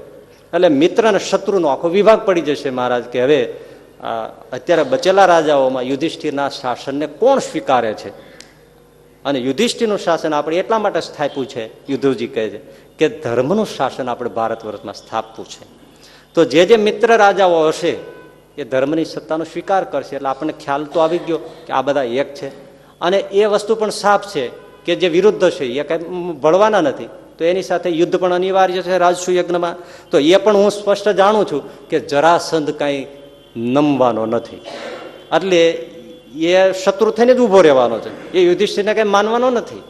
એટલે મિત્ર અને શત્રુનો આખો વિભાગ પડી જશે મહારાજ કે હવે અત્યારે બચેલા રાજાઓમાં યુધિષ્ઠિરના શાસનને કોણ સ્વીકારે છે. અને યુધિષ્ઠિરનું શાસન આપણે એટલા માટે સ્થાપ્યું છે, યુધિજી કહે છે કે ધર્મનું શાસન આપણે ભારત વર્ષમાં સ્થાપવું છે. તો જે મિત્ર રાજાઓ હશે એ ધર્મની સત્તાનો સ્વીકાર કરશે, એટલે આપણને ખ્યાલ તો આવી ગયો કે આ બધા એક છે. અને એ વસ્તુ પણ સાફ છે કે જે વિરુદ્ધ છે એ કઈ ભળવાના નથી, તો એની સાથે યુદ્ધ પણ અનિવાર્ય છે રાજસુ યજ્ઞમાં. તો એ પણ હું સ્પષ્ટ જાણું છું કે જરાસંધ કાંઈ નમવાનો નથી, એટલે એ શત્રુ થઈને જ ઊભો રહેવાનો છે, એ યુધિષ્ઠિરને કંઈ માનવાનો નથી,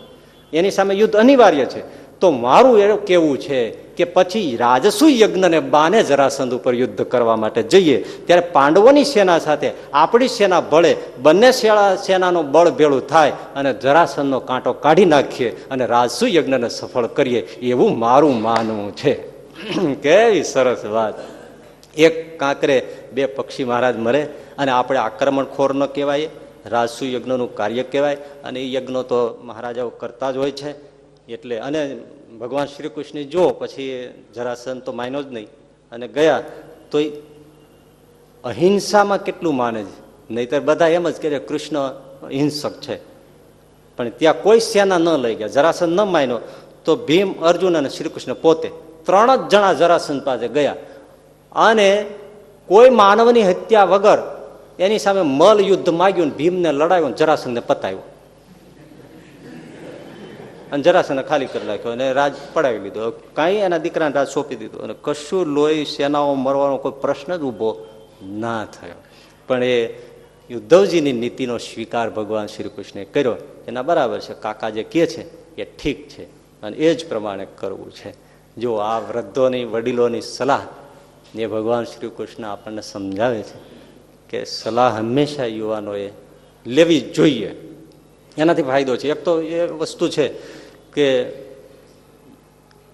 એની સામે યુદ્ધ અનિવાર્ય છે. તો મારું એવું કહેવું છે કે પછી રાજસુ યજ્ઞને બાને જરાસંધ ઉપર યુદ્ધ કરવા માટે જઈએ, ત્યારે પાંડવોની સેના સાથે આપણી સેના ભળે, બંને સેનાનો બળ ભેળું થાય અને જરાસંધનો કાંટો કાઢી નાખીએ અને રાજસુ યજ્ઞને સફળ કરીએ, એવું મારું માનવું છે. કેવી સરસ વાત! એક કાંકરે બે પક્ષી મહારાજ મરે, અને આપણે આક્રમણખોર ન કહેવાય, રાજસુ યજ્ઞનું કાર્ય કહેવાય. અને એ યજ્ઞો તો મહારાજાઓ કરતા જ હોય છે. એટલે અને ભગવાન શ્રી કૃષ્ણ જો પછી જરાસંધ તો માન્યો જ નહીં અને ગયા, તો અહિંસામાં કેટલું માને છે, નહીતર બધા એમ જ કે કૃષ્ણ હિંસક છે. પણ ત્યાં કોઈ સેના ન લઈ ગયા, જરાસંધ ન માન્યો તો ભીમ, અર્જુન અને શ્રી કૃષ્ણ પોતે 3 જ જણા જરાસંધ પાસે ગયા, અને કોઈ માનવની હત્યા વગર એની સામે મલ યુદ્ધ માગ્યું, ભીમને લડાવ્યો, જરાસંધને પતાવ્યો, અને જરાસંધને ખાલી કરી નાખ્યો અને રાજ પડાવી લીધો. કાંઈ એના દીકરાને રાજ સોંપી દીધું, અને કશું લોહી સેનાઓ મરવાનો કોઈ પ્રશ્ન જ ઊભો ના થયો. પણ એ ઉદ્ધવજીની નીતિનો સ્વીકાર ભગવાન શ્રી કૃષ્ણે કર્યો, એના બરાબર છે. કાકા જે કહે છે એ ઠીક છે, અને એ જ પ્રમાણે કરવું છે. જો આ વૃદ્ધોની, વડીલોની સલાહ એ ભગવાન શ્રી કૃષ્ણ આપણને સમજાવે છે કે સલાહ હંમેશા યુવાનોએ લેવી જોઈએ, એનાથી ફાયદો છે. એક તો એ વસ્તુ છે કે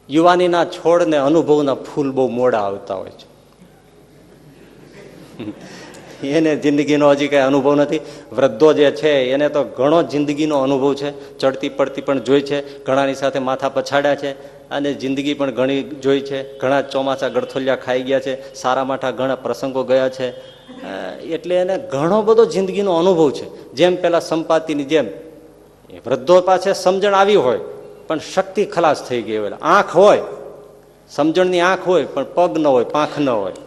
યુવાનીના છોડને અનુભવના ફૂલ બહુ મોડા આવતા હોય છે. એને જિંદગીનો હજી કઈ અનુભવ નથી. વૃદ્ધો જે છે એને તો ઘણો જિંદગીનો અનુભવ છે, ચડતી પડતી પણ જોઈ છે, ઘણાની સાથે માથા પછાડ્યા છે, અને જિંદગી પણ ઘણી જોઈ છે, ઘણા ચોમાસા ગળથોલિયા ખાઈ ગયા છે, સારા માઠા ઘણા પ્રસંગો ગયા છે, એટલે એને ઘણો બધો જિંદગીનો અનુભવ છે. જેમ પેલા સંપાતિની જેમ વૃદ્ધો પાસે સમજણ આવી હોય પણ શક્તિ ખલાસ થઈ ગઈ હોય, આંખ હોય, સમજણની આંખ હોય પણ પગ ન હોય, પાંખ ન હોય.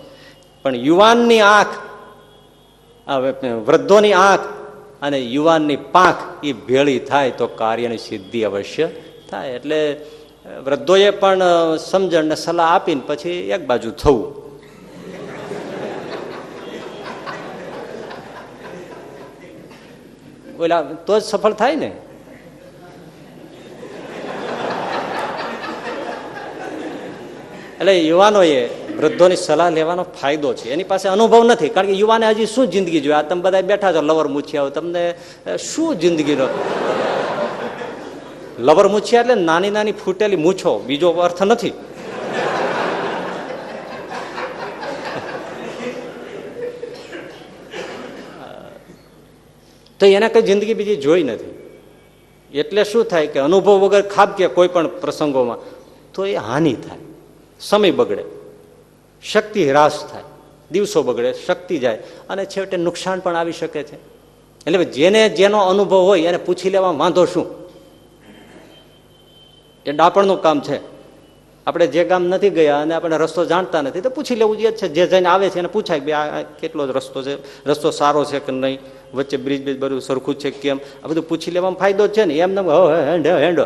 પણ યુવાનની આંખ, વૃદ્ધોની આંખ અને યુવાનની પાંખ એ ભેળી થાય તો કાર્યની સિદ્ધિ અવશ્ય થાય. એટલે વૃદ્ધોએ પણ સમજણને સલાહ આપીને પછી એક બાજુ થવું. ઓલા તો જ સફળ થાય ને. એટલે યુવાનોએ વૃદ્ધોની સલાહ લેવાનો ફાયદો છે. એની પાસે અનુભવ નથી, કારણ કે યુવાને હજી શું જિંદગી જોઈએ. આ તમે બધા બેઠા છો લવર મૂછિયા, તમને શું જિંદગીનો લવર મૂછિયા એટલે નાની નાની ફૂટેલી મૂછો, બીજો અર્થ નથી. તો એને કઈ જિંદગી બીજી જોઈ નથી. એટલે શું થાય કે અનુભવ વગર ખાબકે કોઈ પણ પ્રસંગોમાં તો એ હાનિ થાય, સમય બગડે, શક્તિ હ્રાસ થાય, દિવસો બગડે, શક્તિ જાય અને છેવટે નુકસાન પણ આવી શકે છે. એટલે જેને જેનો અનુભવ હોય એને પૂછી લેવા વાંધો શું? એ ડાપણનું કામ છે. આપણે જે ગામ નથી ગયા અને આપણે રસ્તો જાણતા નથી તો પૂછી લેવું જોઈએ છે. જે જઈને આવે છે એને પૂછાય કે આ કેટલો રસ્તો છે, રસ્તો સારો છે કે નહીં, વચ્ચે બ્રિજ બીજ બધું સરખું છે કેમ, આ બધું પૂછી લેવામાં ફાયદો છે ને. એમને હેંડો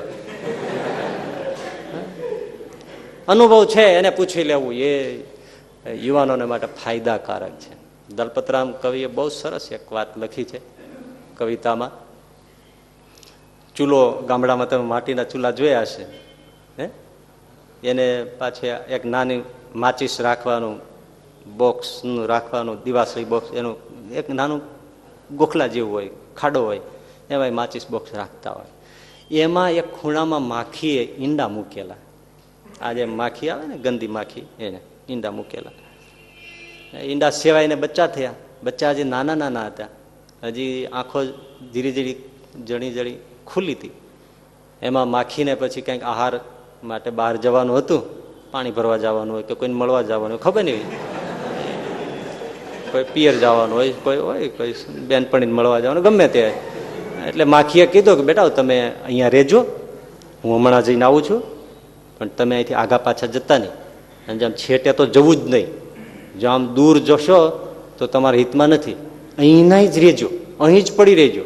અનુભવ છે એને પૂછી લેવું એ યુવાનોને માટે ફાયદાકારક છે. દલપતરામ કવિએ બહુ સરસ એક વાત લખી છે કવિતામાં. ચૂલો, ગામડામાં તમે માટીના ચૂલા જોયા હશે, હે, એને પાછે એક નાની માચીસ રાખવાનું બોક્સનું રાખવાનું, દિવાસળી બોક્સ, એનું એક નાનું ગોખલા જેવું હોય, ખાડો હોય, એમાં માચીસ બોક્સ રાખતા હોય. એમાં એક ખૂણામાં માખીએ ઈંડા મૂકેલા. આ જે માખી આવે ને ગંદી માખી, એને ઈંડા મૂકેલા. ઈંડા સેવાઈને બચ્ચા થયા. બચ્ચા હજી નાના નાના હતા, હજી આંખો ધીરે ધીરે જણી જણી ખુલ્લી હતી. એમાં માખીને પછી કંઈક આહાર માટે બહાર જવાનું હતું, પાણી ભરવા જવાનું હોય કે કોઈને મળવા જવાનું હોય, ખબર નહીં, કોઈ પિયર જવાનું હોય, કોઈ બેનપણીને મળવા જવાનું, ગમે તે. એટલે માખીએ કીધું કે બેટા તમે અહીંયા રહેજો, હું હમણાં જઈને આવું છું, પણ તમે અહીંથી આગા પાછા જતા નહીં, અને જેમ છેટે તો જવું જ નહીં. જો આમ દૂર જશો તો તમારા હિતમાં નથી, અહીંના જ રહેજો, અહીં જ પડી રહેજો,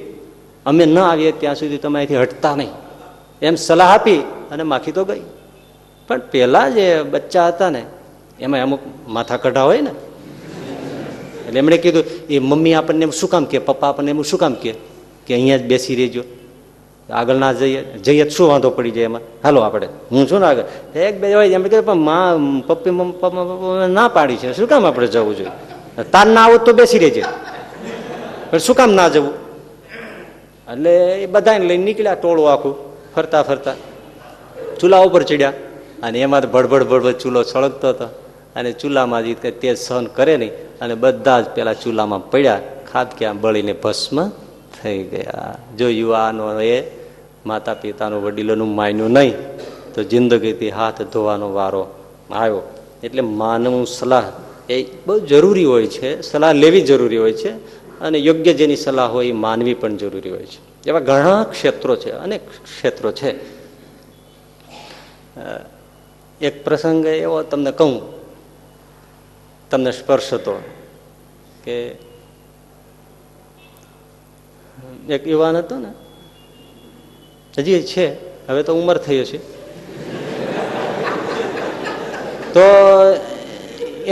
અમે ન આવીએ ત્યાં સુધી તમે અહીંથી હટતા નહીં, એમ સલાહ આપી અને માખી તો ગઈ. પણ પેલા જે બચ્ચા હતા ને એમાં અમુક માથા કઢા હોય ને, એટલે એમણે કીધું એ મમ્મી આપણને શું કામ કે, પપ્પા આપણને એમ શું કામ કે અહીંયા જ બેસી રહેજો, આગળ ના જઈએ શું વાંધો પડી જાય એમાં, હાલો આપણે, હું છું ને આગળ. એક બે હોય એમ કીધું પણ પપ્પા ના પાડી છે, શું કામ આપણે જવું જોઈએ, તાર ના આવું તો બેસી રહેજે, પણ શું કામ ના જવું. એટલે એ બધાને લઈને નીકળ્યા, ટોળું આખું ફરતા ફરતા ચૂલા ઉપર ચડ્યા. અને એમાં ભડભડ ભડભડ ચૂલો સળગતો હતો અને ચૂલામાં જ તેજ સહન કરે નહીં અને બધા જ પેલા ચૂલામાં પડ્યા, ખાબક્યા, બળીને ભસ્મ થઈ ગયા. જો યુવાનો એ માતા પિતાનું વડીલોનું માન્યું નહીં તો જિંદગીથી હાથ ધોવાનો વારો આવ્યો. એટલે માનવું સલાહ એ બહુ જરૂરી હોય છે, સલાહ લેવી જરૂરી હોય છે, અને યોગ્ય જેની સલાહ હોય એ માનવી પણ જરૂરી હોય છે. એવા ઘણા ક્ષેત્રો છે, અનેક ક્ષેત્રો છે. એક પ્રસંગ એવો તમને કહું, તમને સ્પર્શ હતો કે એક યુવાન હતો ને, હજી છે, હવે તો ઉંમર થઈ હશે, તો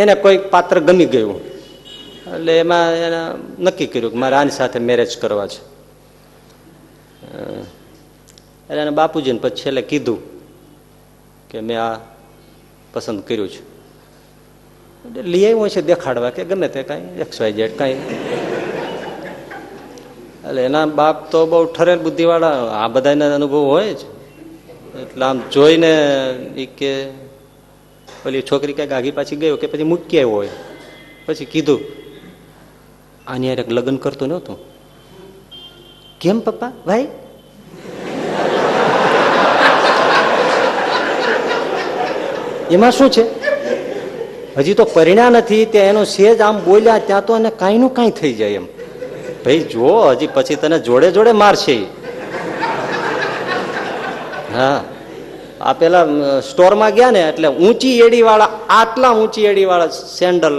એને કોઈ પાત્ર ગમી ગયું, એટલે એમાં એને નક્કી કર્યું કે મારે આની સાથે મેરેજ કરવા છે. એટલે એને બાપુજીને પછી છેલ્લે કીધું કે મેં આ પસંદ કર્યું છે. એટલે લઈ આવ્યો છે દેખાડવા કે ગમે તે કાંઈ XYZ કાંઈ. એટલે એના બાપ તો બહુ ઠરેલ બુદ્ધિવાળા, આ બધાના અનુભવ હોય જ. એટલે આમ જોઈને એ કે પેલી છોકરી ક્યાંક આગી પાછી ગયો કે પછી મૂકી આવ્યો હોય, પછી કીધું આની યાર લગ્ન કરતો નહોતું. કેમ પપ્પા ભાઈ? એમાં શું છે, હજી તો પરિણ્યા નથી, ત્યાં એનો સેજ આમ બોલ્યા ત્યાં તો એને કાંઈ નું કાંઈ થઈ જાય એમ. ભાઈ જો હજી પછી તને જોડે જોડે મારશે. હા, આ પેલા સ્ટોરમાં ગયા ને એટલે ઊંચી એડી વાળા, આટલા ઊંચી એડી વાળા સેન્ડલ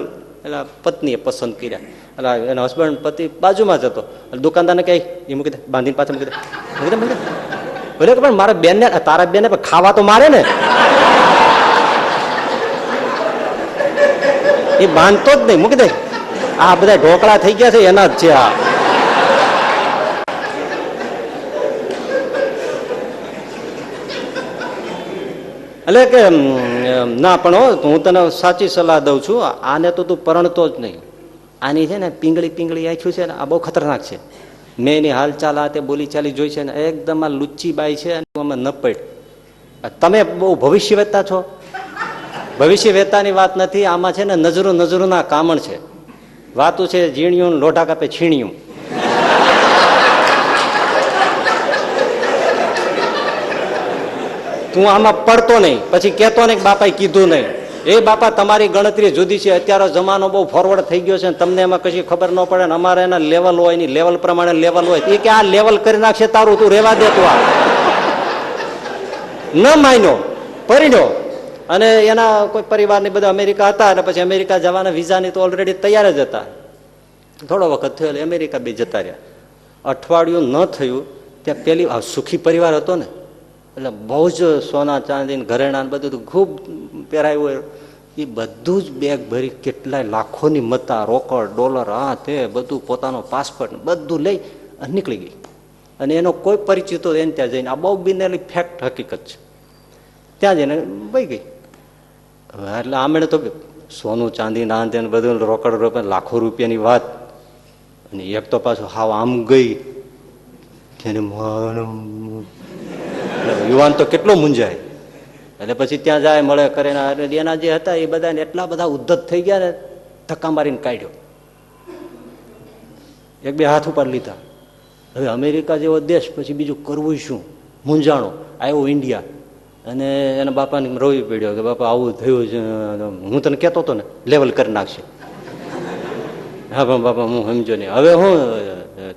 એના પત્નીએ પસંદ કર્યા. એટલે એના હસબન્ડ પતિ બાજુમાં જ હતો. દુકાનદારને કઈ એ મૂકી દે, બાંધીને પાછા મૂકી દે, મૂકી દે, મૂકી દે. બોલે કે પણ મારા બેનને, તારા બેનને ખાવા તો મારે ને, એ બાંધતો જ નહીં, મૂકી દે. આ બધા ઢોકળા થઈ ગયા છે એના જ છે આ. એટલે કે ના પણ હું તને સાચી સલાહ દઉં છું, આને તો તું પરણતો જ નહીં. આની છે ને પીંગળી પીંગળી આંખ્યું છે ને, આ બહુ ખતરનાક છે. મેં એની હાલચાલ આ તે બોલી ચાલી જોઈ છે ને, એકદમ આ લુચ્ચી બાઈ છે, આમાં ન પડ. તમે બહુ ભવિષ્ય વેતા છો. ભવિષ્ય વેતાની વાત નથી, આમાં છે ને નજરોના કામણ છે. વાતું છે ઝીણિયું, લોઢા કાપે છીણિયું. તું આમાં પડતો નહીં, પછી કહેતો નહીં કે બાપાએ કીધું નહીં. એ બાપા તમારી ગણતરી જુદી છે, અત્યારે જમાનો બહુ ફોરવર્ડ થઈ ગયો છે ને તમને એમાં કશી ખબર ન પડે ને અમારે એના લેવલ હોય ની લેવલ પ્રમાણે લેવલ હોય. એ કે આ લેવલ કરી નાખશે તારું, તું રેવા દે. તું આ ન માન્યો, પરિણ્યો. અને એના કોઈ પરિવારની બધા અમેરિકા હતા અને પછી અમેરિકા જવાના વિઝાની તો ઓલરેડી તૈયાર જ હતા. થોડો વખત થયો એટલે અમેરિકા બે જતા રહ્યા. અઠવાડિયું ન થયું ત્યાં પેલી સુખી પરિવાર હતો ને, એટલે બહુ જ સોના ચાંદી ઘરેણા બધું ખૂબ પહેરાયું. એ બધું જ બેગ ભરી કેટલાય લાખોની મતા, રોકડ, ડોલર, આ તે બધું, પોતાનો પાસપોર્ટ બધું લઈ અને નીકળી ગઈ. અને એનો કોઈ પરિચિત એને ત્યાં જઈને, આ બહુ બિનેલી ફેક્ટ હકીકત છે, ત્યાં જઈને વહી ગઈ. એટલે આમણે તો સોનું ચાંદી ના તેને બધું રોકડ રૂપિયા લાખો રૂપિયાની વાત. અને એક તો પાછું હાવ આમ ગઈ, યુવાન તો કેટલો મૂંઝાય. એટલે પછી ત્યાં જાય, મળે કરે. એના જે હતા એ બધા એટલા બધા ઉદ્ધત થઈ ગયા ને, ધક્કા મારીને કાઢ્યો. એક બે હાથ ઉપર લીધા. હવે અમેરિકા જેવો દેશ, પછી બીજું કરવું શું? મૂંઝાણો. આવ્યો ઇન્ડિયા, અને એના બાપાને રોવી પડ્યો કે બાપા આવું થયું છે, હું તને કહેતો હતો ને લેવલ કરી નાખશે. હા પણ બાપા હું સમજો નહીં, હવે હું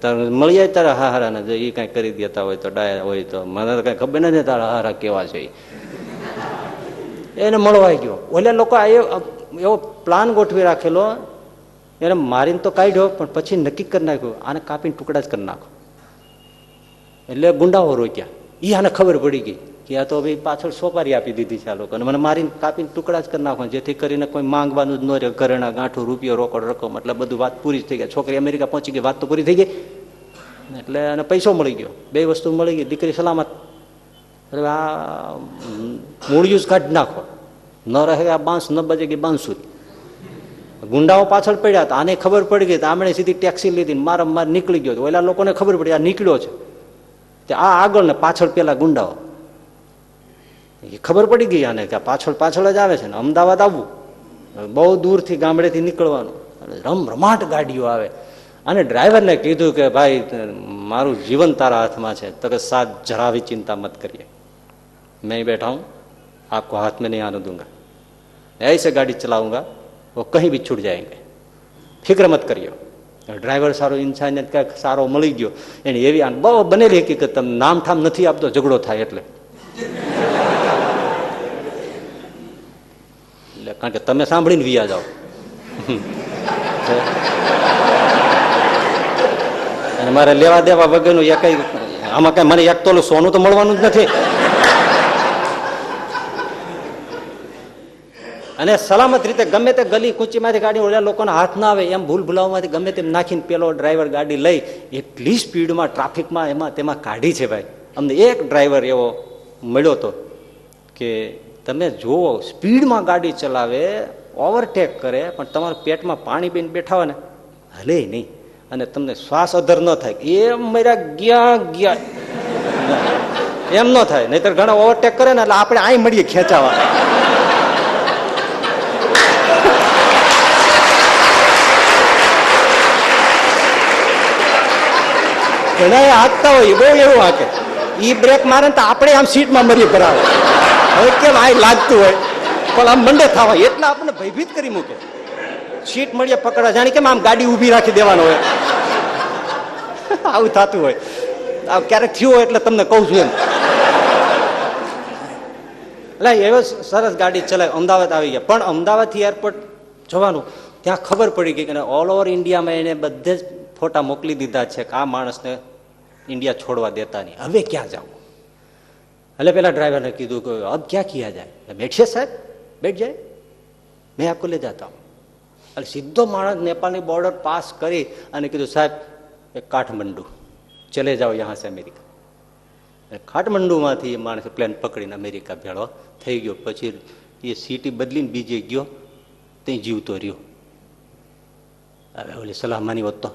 તારે મળી જાય તારા હારાને, જો એ કાંઈ કરી દેતા હોય તો, ડાયા હોય તો, મને તો કાંઈ ખબર નથી તારા હારા કેવા છે. એને મળવાઈ ગયો. ઓલા લોકો એવો પ્લાન ગોઠવી રાખેલો, એને મારીને તો કાઢ્યો, પણ પછી નક્કી કરી નાખ્યું આને કાપીને ટુકડા જ કરી નાખો. એટલે ગુંડાઓ રોક્યા. એ આને ખબર પડી ગઈ કે આ તો ભાઈ પાછળ સોપારી આપી દીધી છે આ લોકોને, મને મારીને કાપીને ટુકડા જ કરી નાખો, જેથી કરીને કોઈ માંગવાનું જ ન રહે. ઘરેણા, ગાંઠું, રૂપિયો, રોકડ રકમ, એટલે બધું વાત પૂરી થઈ ગઈ. છોકરી અમેરિકા પહોંચી ગઈ, વાત તો પૂરી થઈ ગઈ. એટલે એને પૈસો મળી ગયો, બે વસ્તુ મળી ગઈ, દીકરી સલામત. એટલે આ મૂળિયું જ કાઢી નાખો, ન રહે આ બાંસ, ન બજે ગઈ બાંસુરી. ગુંડાઓ પાછળ પડ્યા હતા, આને ખબર પડી ગઈ, આમણે સીધી ટેક્સી લીધી, માર નીકળી ગયો. ઓલા લોકોને ખબર પડી આ નીકળ્યો છે, આ આગળ ને પાછળ પેલા ગુંડાઓ. એ ખબર પડી ગઈ આને કે પાછળ પાછળ જ આવે છે ને અમદાવાદ આવવું, બહુ દૂરથી ગામડેથી નીકળવાનું. રમરમાટ ગાડીઓ આવે. અને ડ્રાઈવરને કીધું કે ભાઈ મારું જીવન તારા હાથમાં છે, તો કે સાથ જરા भी चिंता मत करिए, मैं ही बैठा हूँ, आपको हाथ में नहीं आने दूंगा, ऐसे गाड़ी चलाऊंगा वो कहीं भी छूट जाएंगे, फिक्र मत करिए. ડ્રાઈવર સારો, ઇન્સાનિયત કાંઈક સારો મળી ગયો. એને એવી બહુ બનેલી હકીકત, તમે નામ ઠામ નથી આપતો ઝઘડો થાય એટલે. કારણ કે તમે સાંભળીને વિયા જાઓ. અને મારે લેવા દેવા વગરનું એ કઈ આમાં કઈ મને એક તોલું સોનું તો મળવાનું જ નથી. અને સલામત રીતે ગમે તે ગલી કૂચીમાંથી ગાડી ઓલા લોકોના હાથ ના આવે એમ ભૂલ ભૂલાવમાંથી ગમે તેમ નાખીને પેલો ડ્રાઈવર ગાડી લઈ એટલી સ્પીડમાં ટ્રાફિકમાં એમાં તેમાં કાઢી છે. ભાઈ અમને એક ડ્રાઈવર એવો મળ્યો હતો કે તમે જુઓ સ્પીડમાં ગાડી ચલાવે, ઓવરટેક કરે, પણ તમારા પેટમાં પાણી પીને બેઠા હોય ને હલે નહીં, અને તમને શ્વાસ અધર ન થાય એમ મારા ગયા એમ ન થાય. નહીતર ઘણા ઓવરટેક કરે ને એટલે આપણે અહીં મળીએ ખેંચાવા. ઘણા હાંકતા હોય બહુ એવું હાંકે, ઈ બ્રેક મારે ને તો આપણે આમ સીટમાં મરી ભરાવે. હવે કેમ આ લાગતું હોય પણ આમ મંડે થવા એટલે આપણને ભયભીત કરી મૂકે. સીટ મળીએ પકડા, જાણે કેમ આમ ગાડી ઊભી રાખી દેવાનો હોય, આવું થતું હોય. ક્યારેક થયું હોય એટલે તમને કહું છું એમ. એટલે એવો સરસ ગાડી ચલાવી અમદાવાદ આવી ગયા. પણ અમદાવાદથી એરપોર્ટ જવાનું ત્યાં ખબર પડી ગઈ કે ઓલ ઓવર ઇન્ડિયામાં એને બધે જ ફોટા મોકલી દીધા છે કે આ માણસને ઇન્ડિયા છોડવા દેતા નહીં, હવે ક્યાં જાવ. એટલે પેલા ડ્રાઈવરને કીધું કે અબ ક્યાં કિયા જાય, બેઠીએ સાહેબ બેઠ જાય, મેં આપકો લે જાતા હું. એટલે સીધો માણસ નેપાળની બોર્ડર પાસ કરી અને કીધું સાહેબ કાઠમંડુ ચલે જાઓ યહાં સે અમેરિકા. કાઠમંડુમાંથી એ માણસે પ્લેન પકડીને અમેરિકા ભેળો થઈ ગયો. પછી એ સિટી બદલીને બીજે ગયો, ત્યાં જીવતો રહ્યો. હવે ઓલી સલામની હોત તો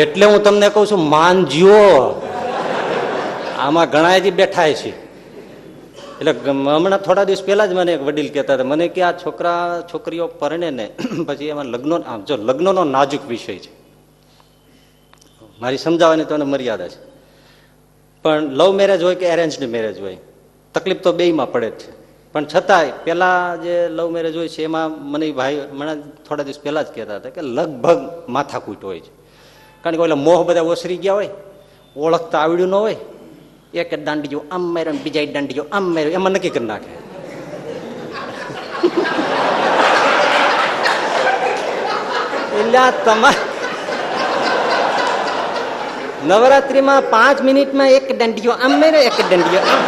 એટલે હું તમને કઉ છું માનજો. આમાં ઘણા હજી બેઠા છે. એટલે હમણાં થોડા દિવસ પહેલા જ મને એક વડીલ કહેતા હતા, મને કે આ છોકરા છોકરીઓ પરણે ને પછી એમાં લગ્નો, જો લગ્નનો નાજુક વિષય છે, મારી સમજાવવાની તો મર્યાદા છે. પણ લવ મેરેજ હોય કે એરેન્જડ મેરેજ હોય, તકલીફ તો બેયમાં પડે જ છે. પણ છતાંય પેલા જે લવ મેરેજ હોય છે એમાં મને ભાઈ મને થોડા દિવસ પહેલા જ કહેતા હતા કે લગભગ માથાકૂટ હોય છે. કારણ કે ઓલા મોહ બધા ઓસરી ગયા હોય, ઓળખતા આવડ્યું ન હોય, એક દાંડીઓ આમ માર્યો બીજા દાંડીઓ આમ માર્યો, એમાં નક્કી કરી નાખે. એટલે તમારે નવરાત્રીમાં 5 મિનિટમાં એક દંડીઓ આમ માર્યો એક દંડીઓ આમ.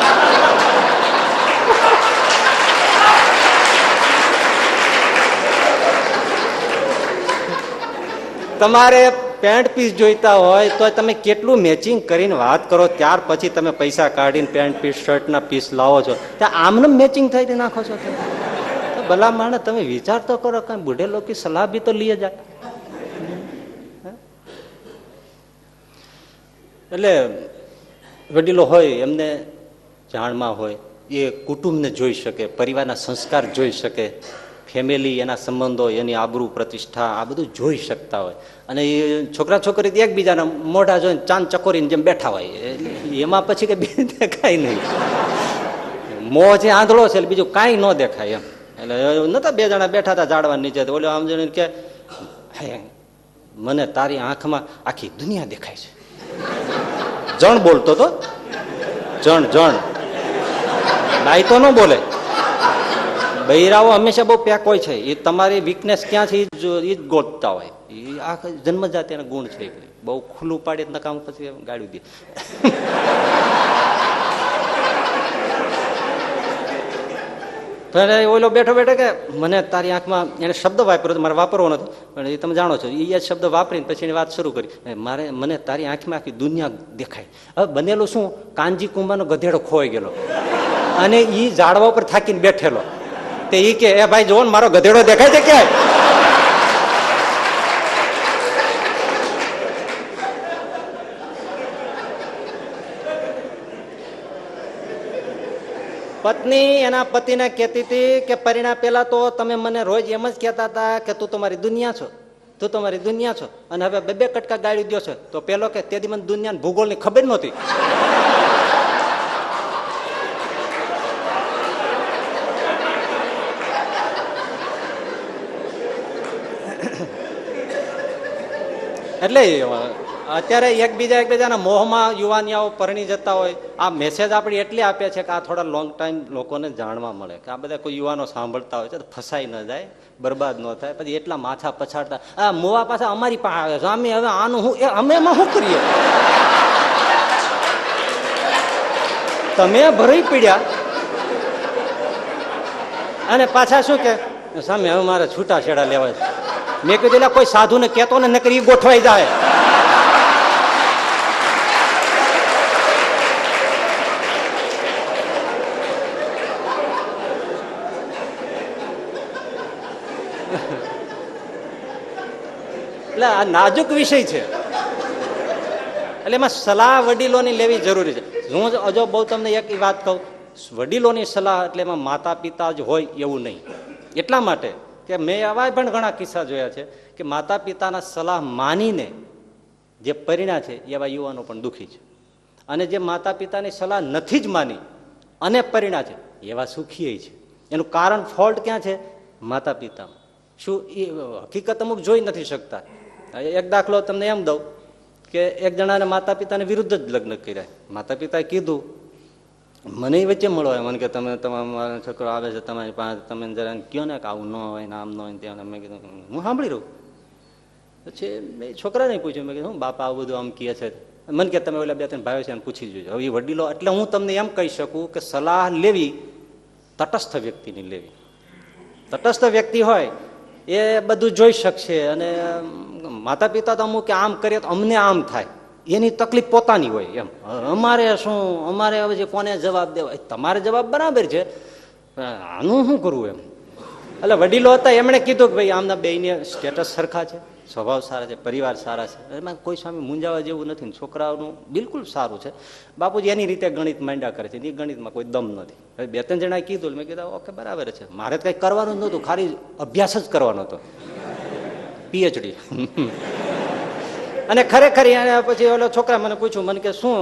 તમારે પેન્ટ પીસ જોઈતા હોય તો તમે કેટલું મેચિંગ કરીને વાત કરો, ત્યાર પછી તમે પૈસા કાઢીને પેન્ટ પીસ શર્ટના પીસ લાવો છો. ત્યાં આમને મેચિંગ થઈ નાખો છો તમે. તો ભલા માણસ તમે વિચાર તો કરો, કઈ બુઢે લોકો સલાહ બી તો લઈએ જાય. એટલે વડીલો હોય એમને જાણમાં હોય, એ કુટુંબને જોઈ શકે, પરિવારના સંસ્કાર જોઈ શકે, ફેમિલી, એના સંબંધો, એની આબરૂ પ્રતિષ્ઠા, આ બધું જોઈ શકતા હોય. અને એ છોકરા છોકરી એકબીજાના મોઢા જોઈને ચાંદ ચકોરીને જેમ બેઠા હોય, એમાં પછી કે બીજું દેખાય નહીં. મોહ જે આંધળો છે બીજું કાંઈ ન દેખાય એમ. એટલે નતા બે જણા બેઠા હતા ઝાડવા નીચે, ઓલો આમ જઈને કે મને તારી આંખમાં આખી દુનિયા દેખાય છે. જણ બોલતો તો, જણ નાઈ તો ન બોલે. બૈરાઓ હંમેશા બહુ પેક હોય છે, એ તમારી વીકનેસ ક્યાં છે એ જ ગોતતા હોય. એ આ જન્મજાત એના ગુણ છે. બહુ ખુલ્લું પાડી નકામ પછી ગાડી દે. ઓલો બેઠો કે મને તારી આંખમાં, એને શબ્દ વાપર્યો, મારે વાપરવો નથી પણ એ તમે જાણો છો, એ શબ્દ વાપરીને પછી એની વાત શરૂ કરી, મને તારી આંખમાં આખી દુનિયા દેખાય. હવે બનેલું શું, કાનજી કુંભાનો ગધેડો ખોવાઈ ગયેલો અને એ ઝાડવા ઉપર થાકીને બેઠેલો. તે ઈ કે એ ભાઈ જોવો ને મારો ગધેડો દેખાય છે ક્યાંય? પત્ની એના પતિને કહેતી હતી કે પરિણા પેલા તો તમે મને રોજ એમ જ કહેતા હતા કે તું તમારી દુનિયા છો, તું તમારી દુનિયા છો, અને હવે બે કટકા ગાળી દો છો. તો પેલો કે તેથી મને દુનિયા ભૂગોળની ખબર નહોતી. એટલે અત્યારે એકબીજાના મોહમાં યુવાનિયાઓ પરણી જતા હોય. આ મેસેજ આપણે એટલે આપે છે કે આ થોડા લોંગ ટાઈમ લોકોને જાણવા મળે કે આ બધા કોઈ યુવાનો સાંભળતા હોય છે તો ફસાઈ ન જાય, બરબાદ ન થાય. પછી એટલા માથા પછાડતા, આ મોવા પાછા અમારી પાસે આવે છે, અમે હવે આનું હું અમે એમાં શું કરીએ? તમે ભરાઈ પડ્યા અને પાછા શું કે સામે હવે મારે છૂટા છેડા લેવા છે. મેં કીધું કોઈ સાધુને કહેતો ને નકર ઈ ગોઠવાઈ જાય. એટલે આ નાજુક વિષય છે, એટલે એમાં સલાહ વડીલોની લેવી જરૂરી છે. હું હજુ બહુ તમને એક વાત કહું, વડીલોની સલાહ એટલે એમાં માતા પિતા જ હોય એવું નહીં. એટલા માટે કે મેં આવા પણ ઘણા કિસ્સા જોયા છે કે માતા પિતાના સલાહ માનીને જે પરિણા છે એવા યુવાનો પણ દુઃખી છે, અને જે માતા પિતાની સલાહ નથી જ માની અને પરિણા છે એવા સુખી છે. એનું કારણ ફોલ્ટ ક્યાં છે? માતા પિતામાં. શું એ હકીકત અમુક જોઈ નથી શકતા. એક દાખલો તમને એમ દઉં કે એક જણાને માતા પિતાને વિરુદ્ધ જ લગ્ન કર્યા. માતા પિતાએ કીધું મને વચ્ચે મળો, મને કે તમે તમારો છોકરો આવે છે તમારી પાસે, તમે જરા કહો ને કે આવું ન હોય ને આમ ન હોય ત્યાં. મેં કીધું હું સાંભળી રહું. પછી મેં છોકરાને પૂછ્યું, મેં કીધું બાપા આવું બધું આમ કહે છે. મને કે તમે ઓલા બે ત્રણ ભાઈઓ છે એને પૂછી જોજો. હવે એ વડીલો, એટલે હું તમને એમ કહી શકું કે સલાહ લેવી તટસ્થ વ્યક્તિની લેવી. તટસ્થ વ્યક્તિ હોય એ બધું જોઈ શકશે. અને માતા પિતા તો અમુક આમ કરીએ તો અમને આમ થાય, એની તકલીફ પોતાની હોય. એમ અમારે શું, અમારે હવે જે કોને જવાબ દેવા, તમારે જવાબ બરાબર છે, આનું શું કરવું એમ. એટલે વડીલો હતા એમણે કીધું કે ભાઈ આમના બેયને સ્ટેટસ સરખા છે, સ્વભાવ સારા છે, પરિવાર સારા છે, એમાં કોઈ સામે મૂંઝાવા જેવું નથી ને છોકરાઓનું બિલકુલ સારું છે. બાપુજી એની રીતે ગણિત માંડ્યા કરે છે, એ ગણિતમાં કોઈ દમ નથી. હવે બે ત્રણ જણાએ કીધું, મેં કીધું ઓકે બરાબર છે, મારે કંઈ કરવાનું જ નહોતું, ખાલી અભ્યાસ જ કરવાનો હતો, PhD. અને ખરેખર એને પછી ઓલો છોકરા મને પૂછ્યું, મને કે શું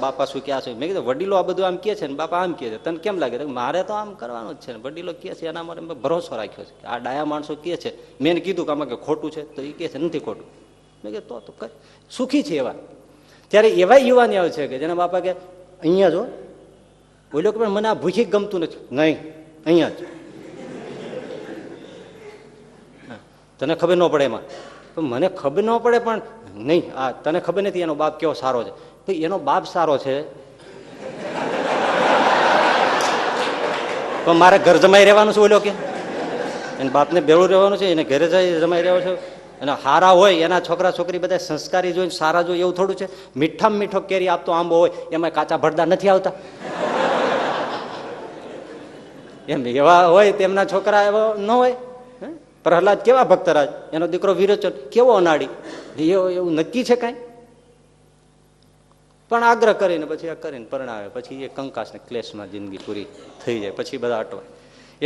બાપા શું ક્યાં છે? મેં કીધું વડીલો આ બધું આમ કે છે ને બાપા આમ કે છે, તને કેમ લાગે? મારે તો આમ કરવાનું જ છે ને, વડીલો કે છે એના માટે મેં ભરોસો રાખ્યો છે કે આ ડાયા માણસો કે છે. મેં એને કીધું કે આમાં કે ખોટું છે તો એ કે છે નથી ખોટું. મેં કીધું તો કર, સુખી છે એવા. ત્યારે એવા યુવાની આવે છે કે જેના બાપા કે અહીંયા જો બોલ્યો કે મને આ ભૂખી ગમતું નથી. નહીં, અહીંયા જ. તને ખબર ન પડે એમાં. મને ખબર ન પડે પણ નહીં, આ તને ખબર નથી એનો બાપ કેવો સારો છે. ભાઈ એનો બાપ સારો છે પણ મારે ઘર જમાઈ રહેવાનું છે. બોલ્યો કે એને બાપને ભેળું રહેવાનું છે, એને ઘરે જઈ જમાઈ રહ્યો છે. અને હારા હોય એના છોકરા છોકરી બધા સંસ્કારી જોઈને સારા જોઈએ એવું થોડું છે. મીઠામાં મીઠો કેરી આપતો આંબો હોય એમાં કાચા ભડદા નથી આવતા એમ. એવા હોય તેમના છોકરા એવા ન હોય. પ્રહલાદ કેવા ભક્તરાજ, એનો દીકરો વિરોચન કેવો અનાડી, એવું નક્કી છે કાંઈ? પણ આગ્રહ કરીને પછી આ કરીને પરણાવે, પછી એ કંકાસ ને ક્લેશમાં જિંદગી પૂરી થઈ જાય, પછી બધા અટવાય.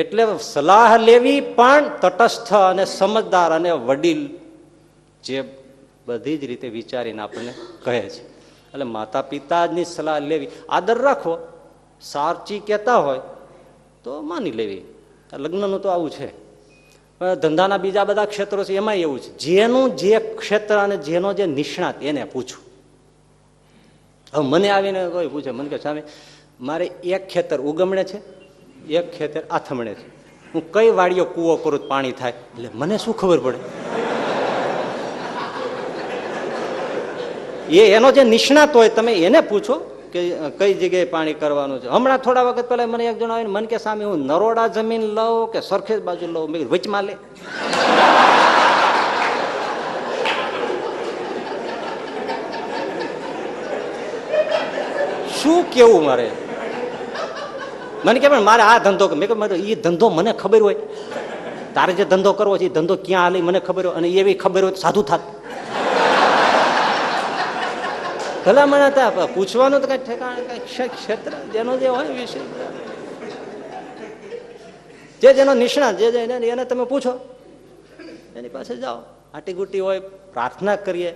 એટલે સલાહ લેવી પણ તટસ્થ અને સમજદાર અને વડીલ જે બધી જ રીતે વિચારીને આપણને કહે છે. એટલે માતા પિતાની સલાહ લેવી, આદર રાખવો, સાચી કહેતા હોય તો માની લેવી. લગ્નનું તો આવું છે. ધંધાના બીજા બધા ક્ષેત્રો છે એમાં એવું છે, જેનું જે ક્ષેત્ર અને જેનો જે નિષ્ણાત એને પૂછવું. હવે મને આવીને કોઈ પૂછે, મને કે સ્વામી મારે એક ખેતર ઉગમણે છે, એક ખેતર આથમણે છે, હું કઈ વાડીઓ કૂવો કરું પાણી થાય? એટલે મને શું ખબર પડે? એનો જે નિષ્ણાત હોય તમે એને પૂછો કે કઈ જગ્યાએ પાણી કરવાનું છે. હમણાં થોડા વખત પહેલા મને એક જણ આવીને મને કે સ્વામી હું નરોડા જમીન લઉં કે સરખેજ બાજુ લઉં? મેં વચમાં લે. શું કેવું મારે? મને કે મારે આ ધંધો, મેં કહ્યું એ ધંધો મને ખબર હોય, તારે જે ધંધો કરવો છે એ ધંધો ક્યાં હાલે મને ખબર હોય, અને એવી ખબર હોય તો સાધુ થાત. ભલામણ હતા પૂછવાનું તો કઈ ઠેકાણ, કઈ ક્ષેત્ર જેનો જે હોય વિષય, જેનો નિષ્ણાત જે એને તમે પૂછો, એની પાસે જાઓ. આટી ગુટી હોય, પ્રાર્થના કરીએ,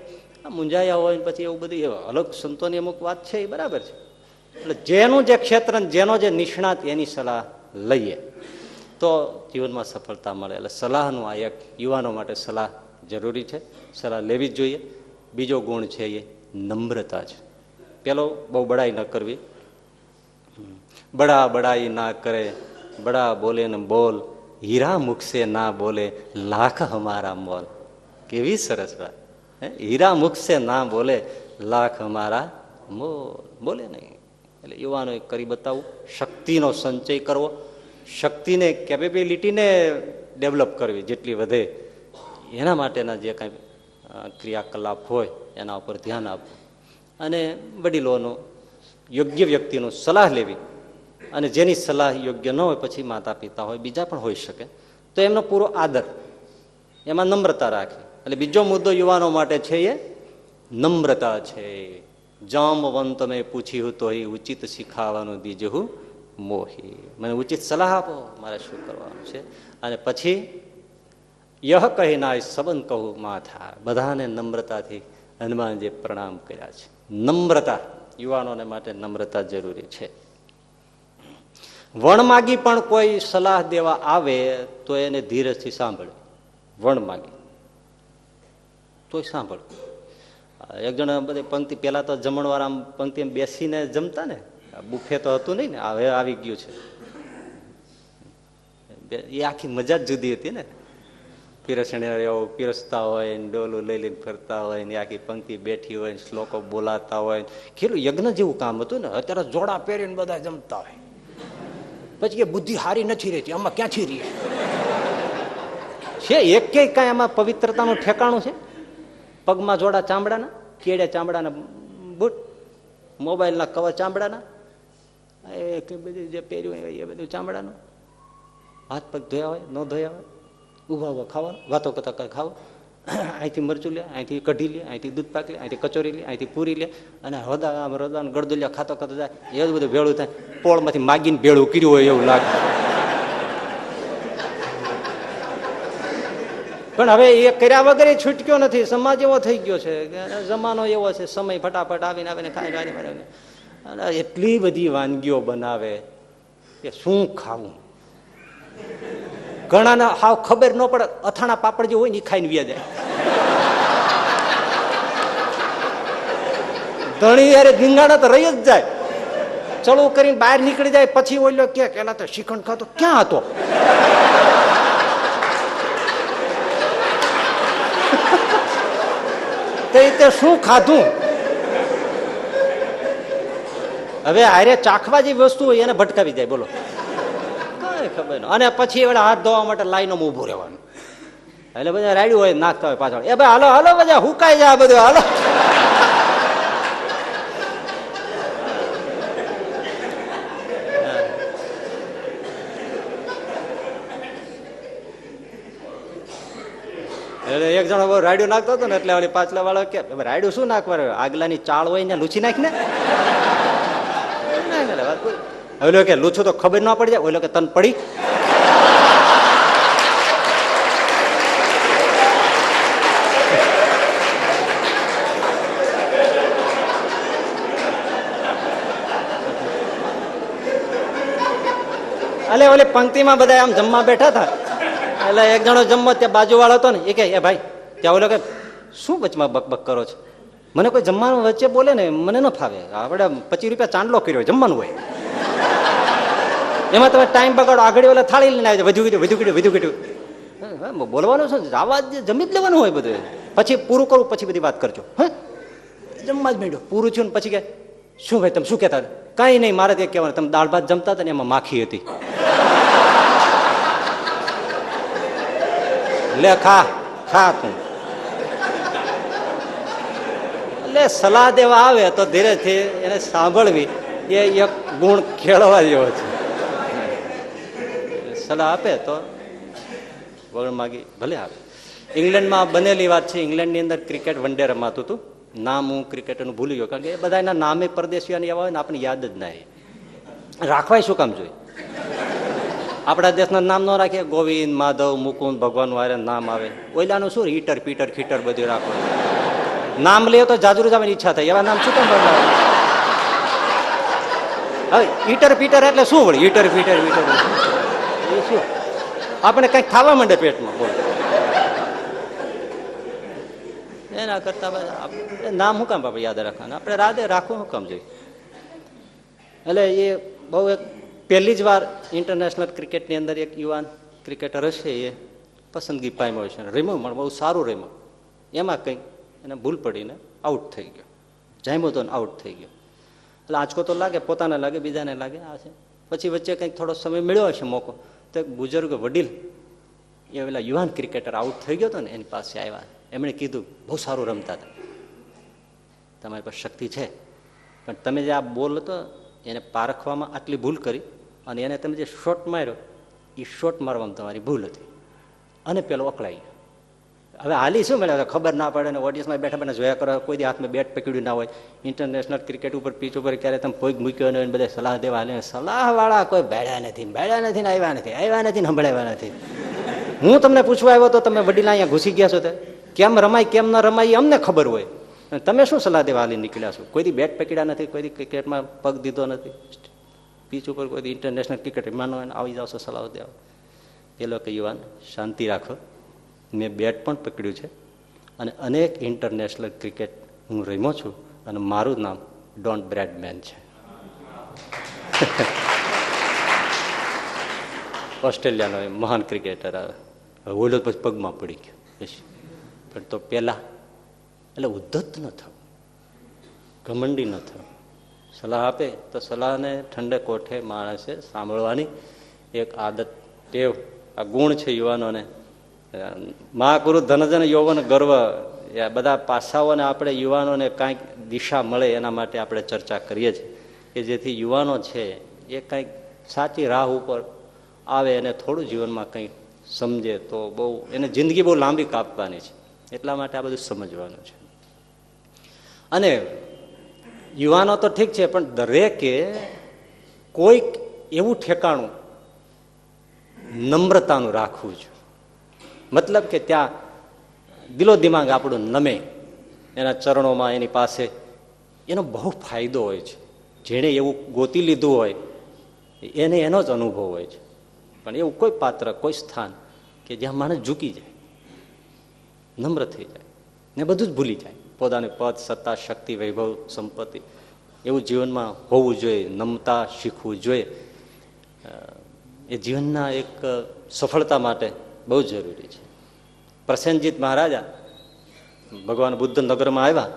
મુંજાયા હોય પછી એવું બધું અલગ સંતોની અમુક વાત છે એ બરાબર છે. એટલે જેનું જે ક્ષેત્ર, જેનો જે નિષ્ણાત એની સલાહ લઈએ તો જીવનમાં સફળતા મળે. એટલે સલાહનું આ એક યુવાનો માટે સલાહ જરૂરી છે, સલાહ લેવી જ જોઈએ. બીજો ગુણ છે એ નમ્રતા છે. પેલો બહુ બડાઈ ન કરવી. બડા બડાઈ ના કરે, બડા બોલે ને બોલ, હીરા મુખ સે ના બોલે, લાખ હમારા મોલ. કેવી સરસ વાત. હીરા મુખ સે ના બોલે, લાખ હમારા મોલ. બોલે નહીં. એટલે યુવાનોએ કરી બતાવવું, શક્તિનો સંચય કરવો, શક્તિને કેપેબિલિટીને ડેવલપ કરવી જેટલી વધે એના માટેના જે કાંઈ ક્રિયાકલાપ હોય એના ઉપર ધ્યાન આપવું. અને વડીલોનું, યોગ્ય વ્યક્તિનું સલાહ લેવી. અને જેની સલાહ યોગ્ય ન હોય પછી માતા પિતા હોય, બીજા પણ હોઈ શકે, તો એમનો પૂરો આદર, એમાં નમ્રતા રાખવી. એટલે બીજો મુદ્દો યુવાનો માટે છે એ નમ્રતા છે. જામવંત મેં પૂછ્યું તો એ ઉચિત શીખાવાનું બીજું મોહી. મને ઉચિત સલાહ આપો, મારે શું કરવાનું છે. અને પછી યહ કહી ના સંબંધ કહું માથા. બધાને નમ્રતાથી હનુમાનજી પ્રણામ કર્યા છે. નમ્રતા, યુવાનોને માટે નમ્રતા જરૂરી છે. વણમાગી પણ કોઈ સલાહ દેવા આવે તો એને ધીરજથી સાંભળે. વણમાગી તોય સાંભળ. એક જણ બધી પંક્તિ, પેલા તો જમણવાર આમ પંક્તિ બેસીને જમતા ને, બુફે તો હતું નહીં ને, હવે આવી ગયું છે. એ આખી મજા જ જુદી હતી ને. પીરસણીઓ પીરસતા હોય, ડોલું લઈ લઈને ફરતા હોય ને, આખી પંક્તિ બેઠી હોય, શ્લોકો બોલાતા હોય. કેટલું યજ્ઞ જેવું કામ હતું ને. અત્યારે જોડા પહેરીને બધા જમતા હોય. પછી કે બુદ્ધિ હારી નથી રહેતી, આમાં ક્યાંથી રહી છે? એક કે કાંઈ આમાં પવિત્રતાનું ઠેકાણું છે? પગમાં જોડા ચામડાના, કેડે ચામડાના બૂટ, મોબાઈલના કવર ચામડાના, એ બધું જે પહેર્યું હોય એ બધું ચામડાનું. હાથ પગ ધોયા હોય, ન ધોયા હોય, ઉભા ઉભા ખાવાનું, વાતો કરતા ખાવું. અહીંથી મરચું લે, અહીંથી કઢી લે, અહીંથી દૂધ પાક લે, અહીંથી કચોરી લે, અહીંથી પૂરી લે, અને હૃદા ગળદુલિયા ખાતો ખાતો જાય. એવું બધું ભેળું થાય. પોળમાંથી માગીને ભેળું કર્યું હોય એવું લાગે. પણ હવે એ કર્યા વગર એ છૂટક્યો નથી. સમાજ એવો થઈ ગયો છે, જમાનો એવો છે, સમય ફટાફટ આવીને આવીને ખાઈને અને એટલી બધી વાનગીઓ બનાવે કે શું ખાવું. ઘણાને હાવ ખબર ન પડે, અથાણા પાપડ જે હોય ને એ ખાઈને વ્યા જાય. ધણી યારે ધીંગાણા તો રહી જ જાય. ચલો કરીને બહાર નીકળી જાય પછી ઓલો કે પેલા તો શ્રીખંડ ખાતો ક્યાં હતો. તે શું ખાધું. હવે આરે ચાખવા જે વસ્તુ હોય એને ભટકાવી જાય. બોલો કઈ ખબર ન. અને પછી એવડે હાથ ધોવા માટે લાઈનોમાં ઉભું રહેવાનું. એટલે બધા રાડ્યું હોય નાખતા હોય પાછળ. એ ભાઈ હાલો હાલો બધા હુકાઈ જાય બધું હાલો. એટલે એક જણો બહુ રાડ્યું નાખતો હતો ને એટલે ઓલી પાછલા વાળો કે રાડ્યું શું નાખવા, આગલાની ચાળ હોય ને લૂછી નાખ ને. ઓલો કે લૂછું તો ખબર ના પડી જાય. ઓલો કે તન પડી. એટલે ઓલી પંક્તિમાં બધા આમ જમવા બેઠા હતા. એટલે એક જણો જમવા ત્યાં બાજુ વાળો હતો ને એ કે ભાઈ ત્યાં ઓલો કે શું વચમાં બકબક કરો છો, મને કોઈ જમવાનું વચ્ચે બોલે ને મને ન ફાવે. આપણે 25 રૂપિયા ચાંદલો કર્યો જમવાનું હોય એમાં તમે ટાઈમ બગાડો. આગળ ઓલા થાળી લઈને આવે વધુ કીધું બોલવાનું શું, આવા જમી જ લેવાનું હોય બધું. પછી પૂરું કરું પછી બધી વાત કરજો. હા જમવા જ માંડ્યો. પૂરું થયું ને પછી કે શું ભાઈ તમે શું કહેતા. કાંઈ નહીં મારે ત્યાં કહેવાનું તમે દાળ ભાત જમતા હતા ને એમાં માખી હતી. લે ખા ખા તું. એટલે સલાહ દેવા આવે તો ધીરેથી એને સાંભળવી એ એક ગુણ ખેડવા જેવો છે. સલાહ આપે તો વગર માગી ભલે આવે. ઇંગ્લેન્ડમાં બનેલી વાત છે. ઇંગ્લેન્ડની અંદર ક્રિકેટ વન ડે રમાતું હતું. નામ હું ક્રિકેટરનું ભૂલી ગયો કારણ કે એ બધા એના નામે પરદેશીઓને એવા હોય ને આપણને યાદ જ ના. રાખવાય શું કામ જોઈએ. આપણા દેશના નામ ન રાખીએ. ગોવિંદ માધવ મુકુંદ ભગવાન વારે નામ આવે. ઓઈલાનું શું હીટર પીટર ખીટર બધું રાખો. નામ લે તો જાજરૂ જવાની ઈચ્છા થાય. એવા નામ શું કામ બદલાવે. હવે હીટર પીટર એટલે શું વળી હીટર પીટર વીટર એ શું આપણે કંઈક ખાવા માંડે પેટમાં. બોલો એના કરતા નામ શું કામ આપણે યાદ રાખવાના. આપણે રાધે રાખવું શું કામ જોઈએ. એટલે એ બહુ એક પહેલી જ વાર ઇન્ટરનેશનલ ક્રિકેટની અંદર એક યુવાન ક્રિકેટર હશે એ પસંદગી પામ્યો છે. રમ્યો પણ બહુ સારું રમ્યો. એમાં કંઈક એને ભૂલ પડીને આઉટ થઈ ગયો. જામ્યો તો આઉટ થઈ ગયો. એટલે આંચકો તો લાગે, પોતાને લાગે, બીજાને લાગે. આ છે પછી વચ્ચે કંઈક થોડો સમય મળ્યો હશે મોકો તો એક બુઝુર્ગ વડીલ એ પેલા યુવાન ક્રિકેટર આઉટ થઈ ગયો હતો ને એની પાસે આવ્યા. એમણે કીધું બહુ સારું રમતા હતા, તમારી પાસે શક્તિ છે, પણ તમે જે આ બોલ હતો એને પારખવામાં આટલી ભૂલ કરી અને એને તમે જે શોટ માર્યો એ શોટ મારવામાં તમારી ભૂલ હતી અને પેલો અકળાઈ ગયો. હવે હાલી શું મળે ખબર ના પડે ને ઓડિયન્સમાં બેઠા બેઠા જોયા કરો. કોઈ દી હાથમાં બેટ પકડ્યું ના હોય. ઇન્ટરનેશનલ ક્રિકેટ ઉપર પીચ ઉપર ક્યારે તમે પગ મૂક્યો ને બધા સલાહ દેવા હાલે. સલાહવાળા કોઈ બેડ્યા નથી ને આવ્યા નથી ને સંભળાવ્યા નથી. હું તમને પૂછવા આવ્યો તો તમે વડીલા અહીંયા ઘૂસી ગયા છો. તે કેમ રમાય કેમ ન રમાય અમને ખબર હોય. તમે શું સલાહ દેવા હાલી નીકળ્યા છો. કોઈ દી બેટ પકડ્યા નથી, કોઈ દી ક્રિકેટમાં પગ દીધો નથી. પીચ ઉપર કોઈ દી ઇન્ટરનેશનલ ક્રિકેટ માનો આવી જાવ છો સલાહ દેવા. પેલો કે યુવાન શાંતિ રાખો, મેં બેટ પણ પકડ્યું છે અને અનેક ઇન્ટરનેશનલ ક્રિકેટ હું રમ્યો છું અને મારું નામ ડોન બ્રેડમેન છે. ઓસ્ટ્રેલિયાનો મહાન ક્રિકેટર આવે. ઓલો પછી પગમાં પડી ગયો. પણ તો પેલા એટલે ઉદ્ધત ન થવું, ઘમંડી ન થવું. સલાહ આપે તો સલાહને ઠંડે કોઠે માણસે સાંભળવાની એક આદત ટેવ આ ગુણ છે યુવાનોને. મહાગુરુ ધનજન યૌવન ગર્વ એ બધા પાસાઓને આપણે યુવાનોને કાંઈક દિશા મળે એના માટે આપણે ચર્ચા કરીએ છીએ કે જેથી યુવાનો છે એ કંઈક સાચી રાહ ઉપર આવે અને થોડું જીવનમાં કંઈક સમજે તો બહુ એને જિંદગી બહુ લાંબી કાપવાની છે. એટલા માટે આ બધું સમજવાનું છે. અને યુવાનો તો ઠીક છે પણ દરેકે કોઈક એવું ઠેકાણું નમ્રતાનું રાખવું છે. મતલબ કે ત્યાં દિલો દિમાગ આપણું નમે એના ચરણોમાં, એની પાસે, એનો બહુ ફાયદો હોય છે. જેણે એવું ગોતી લીધું હોય એને એનો જ અનુભવ હોય છે. પણ એવું કોઈ પાત્ર, કોઈ સ્થાન કે જ્યાં માણસ ઝૂકી જાય, નમ્ર થઈ જાય ને બધું જ ભૂલી જાય, પોતાની પદ, સત્તા, શક્તિ, વૈભવ, સંપત્તિ, એવું જીવનમાં હોવું જોઈએ. નમતા શીખવું જોઈએ. એ જીવનના એક સફળતા માટે બહુ જરૂરી છે. પ્રસેનજીત મહારાજા ભગવાન બુદ્ધ નગરમાં આવ્યા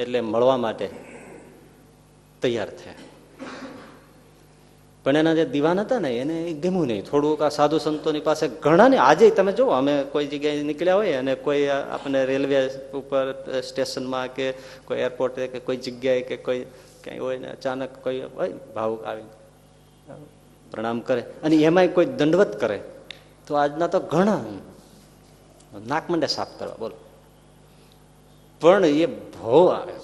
એટલે મળવા માટે તૈયાર થયા. પણ એના જે દિવાન હતા ને એને ગમ્યું નહીં. થોડુંક આ સાધુ સંતોની પાસે ઘણા ને, આજે તમે જુઓ, અમે કોઈ જગ્યાએ નીકળ્યા હોય અને કોઈ આપણે રેલવે ઉપર, સ્ટેશનમાં કે કોઈ એરપોર્ટે કે કોઈ જગ્યાએ કે કોઈ ક્યાંય હોય ને અચાનક કોઈ હોય ભાવુક આવી પ્રણામ કરે અને એમાંય કોઈ દંડવત કરે તો આજના તો ઘણા નાક મંડે સાફ કરવા, બોલો. પણ એ બહુ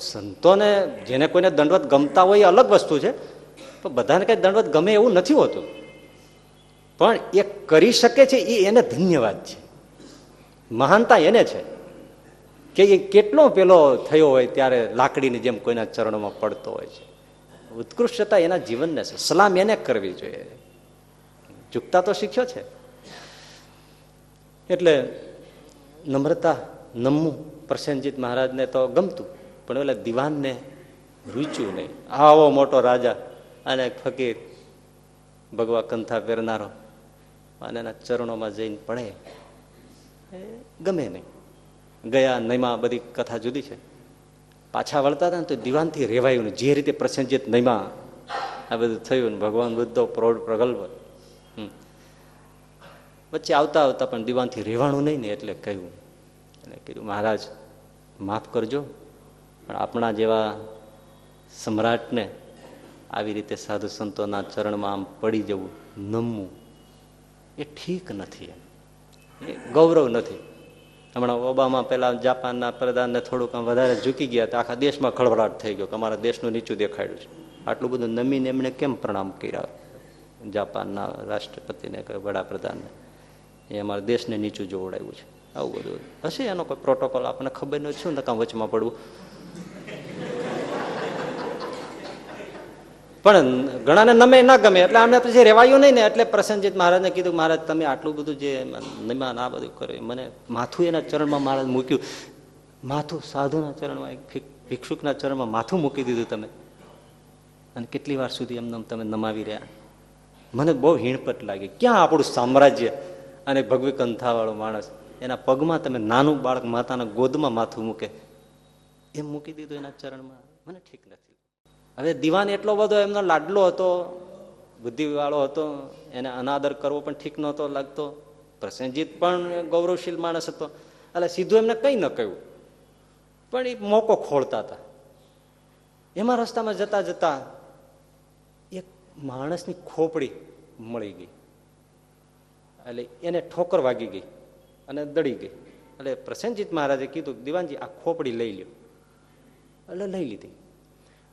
સંતોને, જેને કોઈને દંડવત ગમતા હોય એ અલગ વસ્તુ છે, પણ બધાને કઈ દંડવત ગમે એવું નથી હોતું. પણ એ કરી શકે છે એ એને ધન્યવાદ છે. મહાનતા એને છે કે એ કેટલો પેલો થયો હોય ત્યારે લાકડીની જેમ કોઈના ચરણોમાં પડતો હોય છે. ઉત્કૃષ્ટતા એના જીવનને છે. સલામ એને કરવી જોઈએ. ઝૂકતા તો શીખ્યો છે. એટલે નમ્રતા, નમવું પ્રસેનજીત મહારાજને તો ગમતું, પણ એટલે દિવાનને રૂચ્યું નહીં. આવો મોટો રાજા અને ફકીર, ભગવા કંથા પહેરનારો, અને એના ચરણોમાં જઈને પડે એ ગમે નહીં. ગયા નૈમાં બધી કથા જુદી છે. પાછા વળતા હતા ને તો દિવાનથી રેવાયું ને. જે રીતે પ્રસેનજીત નૈમાં આ બધું થયું ને ભગવાન બુદ્ધો પ્રૌઢ પ્રગલ્ભ વચ્ચે આવતા આવતા પણ દિવાનથી રહેવાનું નહીં ને એટલે કહ્યું, અને કીધું મહારાજ માફ કરજો, પણ આપણા જેવા સમ્રાટને આવી રીતે સાધુ સંતોના ચરણમાં આમ પડી જવું, નમવું, એ ઠીક નથી, એ ગૌરવ નથી. હમણાં ઓબામા પેલા જાપાનના પ્રધાનને થોડુંક આમ વધારે ઝૂકી ગયા તો આખા દેશમાં ખળભળાટ થઈ ગયો કે અમારા દેશનું નીચું દેખાડ્યું છે. આટલું બધું નમીને એમણે કેમ પ્રણામ કર્યા જાપાનના રાષ્ટ્રપતિને કે વડાપ્રધાનને? એ અમારા દેશને નીચું જોવડાવ્યું છે. આવું બધું હશે એનો કોઈ પ્રોટોકોલ, આપણને ખબર નથી. શું નકામ વચમાં પડવું? પણ ઘણાને નમે ના ગમે એટલે આમને પછી રેવાયું નહીં ને એટલે પ્રસેનજીત મહારાજને કીધું, મહારાજ તમે આટલું બધું જે નિમાન આ બધું કર્યું, મને માથું એના ચરણમાં મહારાજ મૂક્યું. માથું સાધુના ચરણમાં, ભિક્ષુકના ચરણમાં માથું મૂકી દીધું તમે, અને કેટલી વાર સુધી એમને તમે નમાવી રહ્યા. મને બહુ હીણપટ લાગી. ક્યાં આપણું સામ્રાજ્ય અને ભગવી કંથાવાળો માણસ, એના પગમાં તમે નાનું બાળક માતાના ગોદમાં માથું મૂકે એમ મૂકી દીધું એના ચરણમાં. મને ઠીક નથી. હવે દિવાન એટલો બધો એમનો લાડલો હતો, બુદ્ધિવાળો હતો, એને અનાદર કરવો પણ ઠીક નહોતો લાગતો. પ્રસેનજીત પણ ગૌરવશીલ માણસ હતો, એટલે સીધું એમને કંઈ ન કહ્યું, પણ એ મોકો ખોળતા હતા. એમાં રસ્તામાં જતા જતા એક માણસની ખોપડી મળી ગઈ, એટલે એને ઠોકર વાગી ગઈ અને દડી ગઈ. એટલે પ્રસેનજીત મહારાજે કીધું, દિવાનજી આ ખોપડી લઈ લ્યો. એટલે લઈ લીધી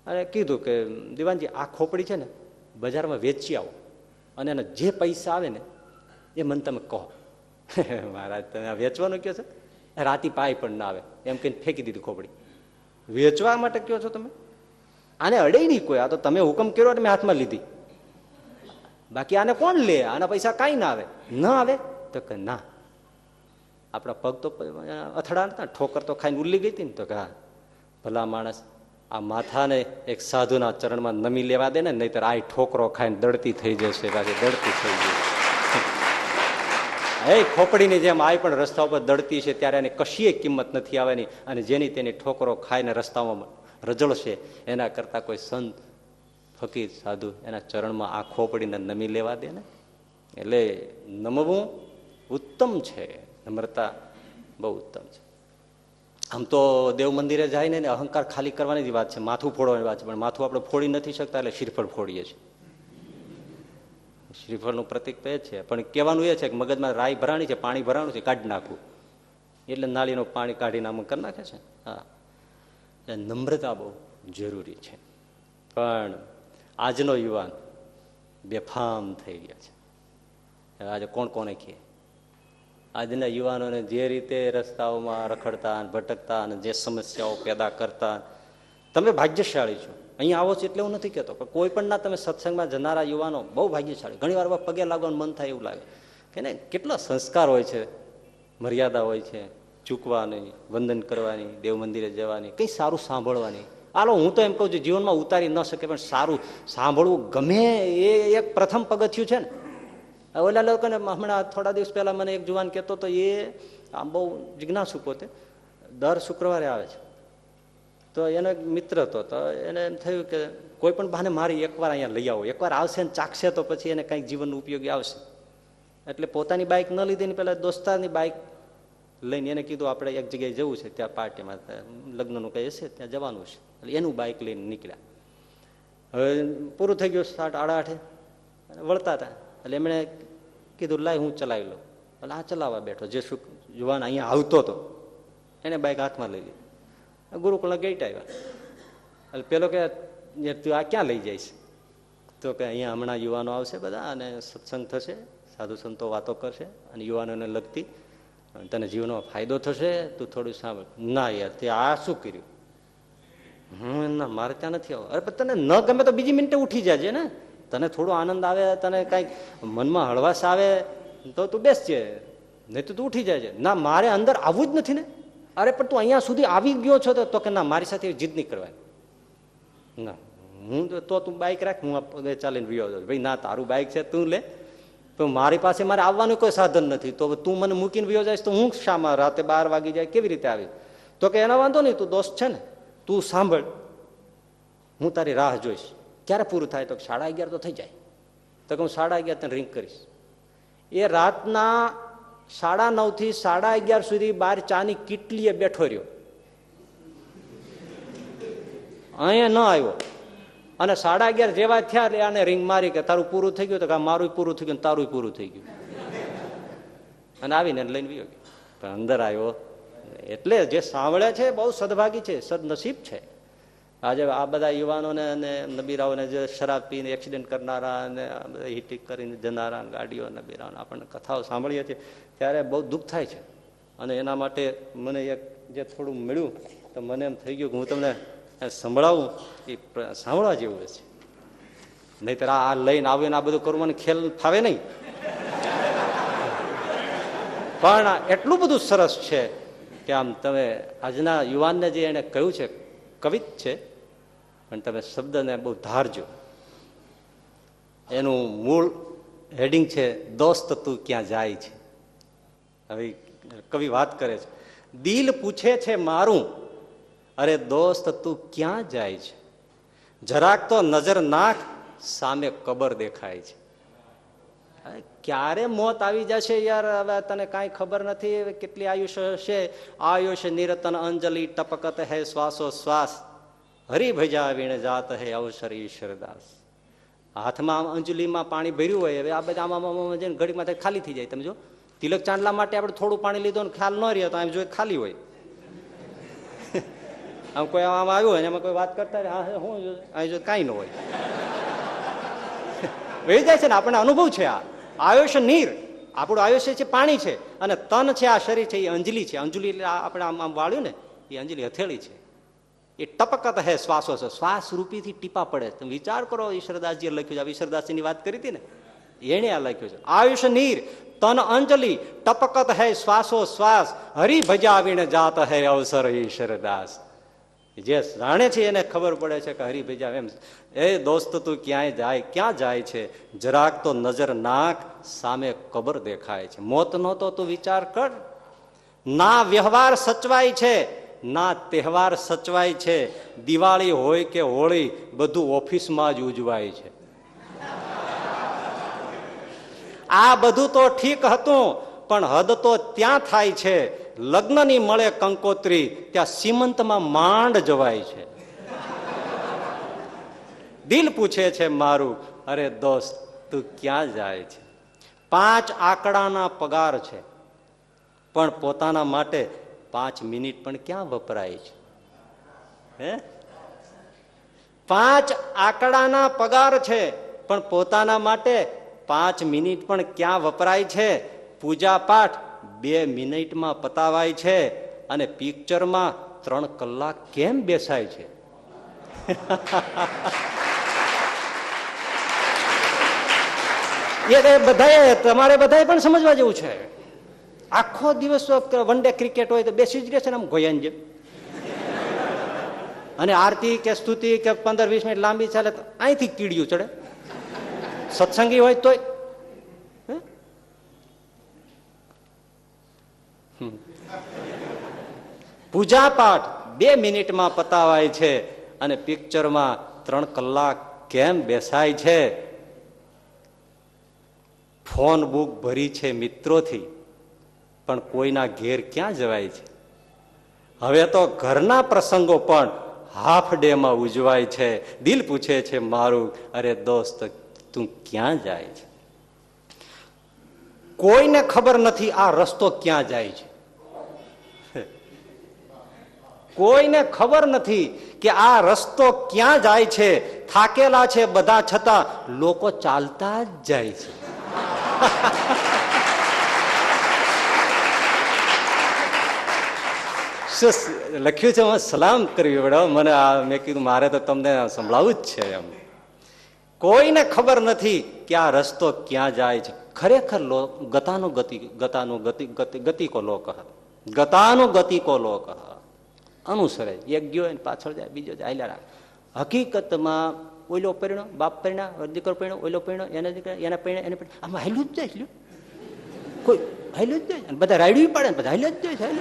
અને કીધું કે દિવાનજી આ ખોપડી છે ને બજારમાં વેચી આવો, અને એના જે પૈસા આવે ને એ મને તમે કહો. મહારાજ તમે આ વેચવાનું કહો છો? રાતી પાય પણ ના આવે એમ કહીને ફેંકી દીધી ખોપડી. વેચવા માટે કહો છો તમે? આને અડે નહીં કોઈ, આ તો તમે હુકમ કર્યો એટલે મેં હાથમાં લીધી, બાકી આને કોણ લે? આના પૈસા કાંઈ ના આવે. ના આવે તો કે ના, આપણા પગ તો અથડા નતા, ઠોકર તો ખાઈને ઉલ્લી ગઈ હતી ને. તો કે હા, ભલા માણસ આ માથાને એક સાધુના ચરણમાં નમી લેવા દે ને, નહીતર આ ઠોકરો ખાઈને દડતી થઈ જશે. બાકી દડતી થઈ ગઈ એ ખોપડીની જેમ આ પણ રસ્તા ઉપર દડતી છે ત્યારે એની કશીય કિંમત નથી આવવાની, અને જેની તેની ઠોકરો ખાઈને રસ્તામાં રજળશે એના કરતા કોઈ સંત, ફકીર, સાધુ એના ચરણમાં આ ખોપડીને નમી લેવા દે ને. એટલે નમવું ઉત્તમ છે, નમ્રતા બહુ ઉત્તમ છે. આમ તો દેવ મંદિરે જાય ને અહંકાર ખાલી કરવાની જ વાત છે, માથું ફોડવાની વાત છે, પણ માથું આપણે ફોડી નથી શકતા એટલે શ્રીફળ ફોડીએ છીએ. શ્રીફળનું પ્રતિક તો એ છે, પણ કહેવાનું એ છે કે મગજમાં રાઈ ભરાણી છે, પાણી ભરાણું છે, કાઢી નાખવું, એટલે નાળીનું પાણી કાઢીને આમ કરી નાખે છે. હા, એટલે નમ્રતા બહુ જરૂરી છે. પણ આજનો યુવાન બેફામ થઈ ગયા છે. આજે કોણ કોને કહે? આજના યુવાનોને જે રીતે રસ્તાઓમાં રખડતા અને ભટકતા અને જે સમસ્યાઓ પેદા કરતા, તમે ભાગ્યશાળી છો. અહીંયા આવો છો એટલે હું નથી કહેતો, પણ કોઈ પણ ના તમે સત્સંગમાં જનારા યુવાનો બહુ ભાગ્યશાળી. ઘણી વાર પગે લાગવાનું મન થાય એવું લાગે કે ને, કેટલા સંસ્કાર હોય છે, મર્યાદા હોય છે, ચૂકવાની, વંદન કરવાની, દેવ મંદિરે જવાની, કંઈ સારું સાંભળવાની. હાલો હું તો એમ કહું છું, જીવનમાં ઉતારી ન શકે પણ સારું સાંભળવું ગમે એ એક પ્રથમ પગથિયું છે ને. ઓલા લોકોને હમણાં થોડા દિવસ પહેલા મને એક જુવાન કહેતો તો, એ આમ બહુ જિજ્ઞાસુ પોતે, દર શુક્રવારે આવે છે. તો એનો એક મિત્ર હતો, તો એને એમ થયું કે કોઈ પણ બહાને મારી એકવાર અહીંયા લઈ આવો, એકવાર આવશે ને ચાખશે તો પછી એને કંઈક જીવનનું ઉપયોગી આવશે. એટલે પોતાની બાઇક ન લીધી ને પેલા દોસ્તારની બાઇક લઈને એને કીધું આપણે એક જગ્યાએ જવું છે, ત્યાં પાર્ટીમાં લગ્નનું કંઈ હશે ત્યાં જવાનું છે. એટલે એનું બાઇક લઈને નીકળ્યા. હવે પૂરું થઈ ગયું 7:30 વળતા હતા. એટલે એમણે કીધું લાય હું ચલાવી લઉં. એટલે આ ચલાવવા બેઠો, જે જુવાન અહીંયા આવતો હતો એને બાઇક હાથમાં લઈ લીધી. ગુરુકુળના ગેટ આવ્યા. એટલે પેલો કે તું આ ક્યાં લઈ જઈશ? તો કે અહીંયા હમણાં યુવાનો આવશે બધા અને સત્સંગ થશે, સાધુ સંતો વાતો કરશે અને યુવાનોને લગતી તને જીવનમાં ફાયદો થશે, તું થોડું સાંભળ. ના યાર, તે આ શું કર્યું? ના મારે ત્યાં નથી આવું. અરે પણ તને ન ગમે તો બીજી મિનિટે ઉઠી જાય ને. તને થોડો આનંદ આવે, તને કાંઈક મનમાં હળવાશ આવે તો તું બેસજે, નહીં તો તું ઉઠી જાય છે. ના મારે અંદર આવવું જ નથી ને. અરે પણ તું અહીંયા સુધી આવી ગયો છો તો કે ના મારી સાથે જીદ નહીં કરવાની. ના હું તો તું બાઇક રાખ, હું ચાલીને વિયો જાઉં. ભાઈ ના, તારું બાઇક છે તું લે, તો મારી પાસે મારે આવવાનું કોઈ સાધન નથી. તો તું મને મૂકીને વિયો જાય તો હું શામાં રાતે 12 વાગી જાય કેવી રીતે આવી? તો કે એના વાંધો નહીં, તું દોસ્ત છે ને, તું સાંભળ, હું તારી રાહ જોઈશ. ક્યારે પૂરું થાય? તો 11:30 તો થઈ જાય. તો કે હું 11:30 તને રિંગ કરીશ. એ રાતના 9:30 થી 11:30 સુધી બહાર ચાની કીટલીએ બેઠો રહ્યો, અહીંયા ન આવ્યો. અને 11:30 જેવા થયા એટલે આને રિંગ મારી કે તારું પૂરું થઈ ગયું? તો કે મારું પૂરું થઈ ગયું, તારું પૂરું થઈ ગયું. અને આવીને લઈને ગયો. પણ અંદર આવ્યો. એટલે જે સાંભળે છે બહુ સદભાગી છે, સદનસીબ છે. આજે આ બધા યુવાનોને અને નબીરાઓને જે શરાબ પીને એક્સિડન્ટ કરનારા અને હિટિંગ કરીને જનારા ગાડીઓ નબીરાઓને આપણને કથાઓ સાંભળીએ છીએ ત્યારે બહુ દુઃખ થાય છે. અને એના માટે મને એક જે થોડું મળ્યું તો મને એમ થઈ ગયું કે હું તમને સંભળાવું, એ સાંભળવા જેવું છે. નહીતર આ લઈને આવીને આ બધું કરવું મને ખેલ ફાવે નહીં. પણ એટલું બધું સરસ છે કે આમ તમે આજના યુવાનને જે એને કહ્યું છે, કવિત છે, પણ તમે શબ્દને બહુ ધારજો. એનું મૂળ હેડિંગ છે દોસ્ત તું ક્યાં જાય છે. હવે કવિ વાત કરે છે, દિલ પૂછે છે મારું, અરે દોસ્ત તું ક્યાં જાય છે? જરાક તો નજર નાખ, સામે કબર દેખાય છે. ક્યારે મોત આવી જશે યાર, હવે તને કાંઈ ખબર નથી. કેટલી આયુષ્ય હશે? આયુષ્ય નિરતન અંજલિ ટપકત હૈ શ્વાસો શ્વાસ, હરિભજા વીણ જાત હૈ અવસર ઈશ્વરદાસ. હાથમાં અંજલિમાં પાણી ભર્યું હોય, હવે આ બધા આમાં જઈને ઘડીમાં ખાલી થઈ જાય. તમે જો તિલક ચાંદલા માટે આપણે થોડું પાણી લીધું ને ખ્યાલ ન રહ્યો તો આમ જો ખાલી હોય. આમ કોઈ આમ આવ્યું હોય એમાં કોઈ વાત કરતા રહે, હા હું અહીં જો કાંઈ ન હોય. વહી જાય છે ને, આપણને અનુભવ છે. આ આયુષ્ય નીર, આપણું આયુષ્ય છે પાણી છે, અને તન છે આ શરીર છે એ અંજલિ છે. અંજલિ એટલે આપણે આમ આમ વાળ્યું ને એ અંજલિ હથેળી છે. એ ટપકત હે શ્વાસો છે, શ્વાસ રૂપીથી ટીપા પડે. તમે વિચાર કરો, ઈશ્વરદાસજીએ લખ્યું છે. ઈશ્વરદાસજીની વાત કરી હતી ને, એને આ લખ્યું છે. આયુષ્ય નીર તન અંજલિ ટપકત હે શ્વાસો શ્વાસ, હરિભજાવીને જાત હે અવસર ઈશ્વરદાસ. જે જાણે છે એને ખબર પડે છે કે હરિભજા એમ. એ દોસ્ત તું ક્યાંય જાય, ક્યાં જાય છે? જરાક તો નજર નાખ, સામે કબર દેખાય છે. મોત નહોતો તું વિચાર કર. ના વ્યવહાર સચવાય છે, ના તહેવાર સચવાય છે. દિવાળી હોય કે હોળી, બધું ઓફિસમાં જ ઉજવાય છે. આ બધું તો ઠીક હતું, પણ હદ તો ત્યાં થાય છે. લગ્નની મળે કંકોત્રી, ત્યાં સીમંતમાં માંડ જવાય છે. દિલ પૂછે છે મારું, અરે દોસ્ત તું ક્યાં જાય છે? 5 આંકડાના પગાર છે, પણ પોતાના માટે 5 મિનિટ પણ ક્યાં વપરાય છે? હે, 5 આંકડાના પગાર છે, પણ પોતાના માટે 5 મિનિટ પણ ક્યાં વપરાય છે? પૂજા પાઠ 2 મિનિટમાં પતાવાય છે અને પિક્ચરમાં 3 કલાક કેમ બેસાય છે? એ બધાએ તમારે બધાએ પણ સમજવા જેવું છે. આખો દિવસ વન ડે ક્રિકેટ હોય તો બેસી જ રહેશે ને આમ ગોયાન જેમ. અને આરતી કે સ્તુતિ કે 15-20 મિનિટ લાંબી ચાલે તો અહીંથી કીડિયું ચડે. સત્સંગી હોય તોય પૂજા પાઠ 2 મિનિટમાં પતાવાય છે અને પિક્ચરમાં 3 કલાક કેમ બેસાય છે? ફોન બુક ભરી છે મિત્રોથી, પણ કોઈના ઘેર ક્યાં જવાય છે? હવે તો ઘરના પ્રસંગો પણ હાફ ડે માં ઉજવાય છે. દિલ પૂછે છે મારું, અરે દોસ્ત તું ક્યાં જાય છે? કોઈને ખબર નથી આ રસ્તો ક્યાં જાય છે. કોઈને ખબર નથી કે આ રસ્તો ક્યાં જાય છે. થાકેલા છે બધા, છતાં લોકો ચાલતા જ જાય છે. લખ્યું છે, હું સલામ કરવી પડે મને. મેં કીધું મારે તો તમને સંભળાવું જ છે એમ. કોઈને ખબર નથી કે આ રસ્તો ક્યાં જાય છે. ખરેખર ગતિ કો લોક ગતાનું ગતિ કો લોક અનુસરે. એક ગયો એને પાછળ જાય, બીજો જાય, હાલ્યા રાખે. હકીકતમાં ઓઈલો પરિણો, બાપ પરિણા, દીકરો પરિણો, ઓઈલો પરિણો, એના દીકરા એના પરિણા, એને પરિણા, આમાં હાલ્યું જ જાય. કોઈ હાલ્યું જ જાય, બધા રાયડું પાડે ને બધા હાલ્યા જ જાય.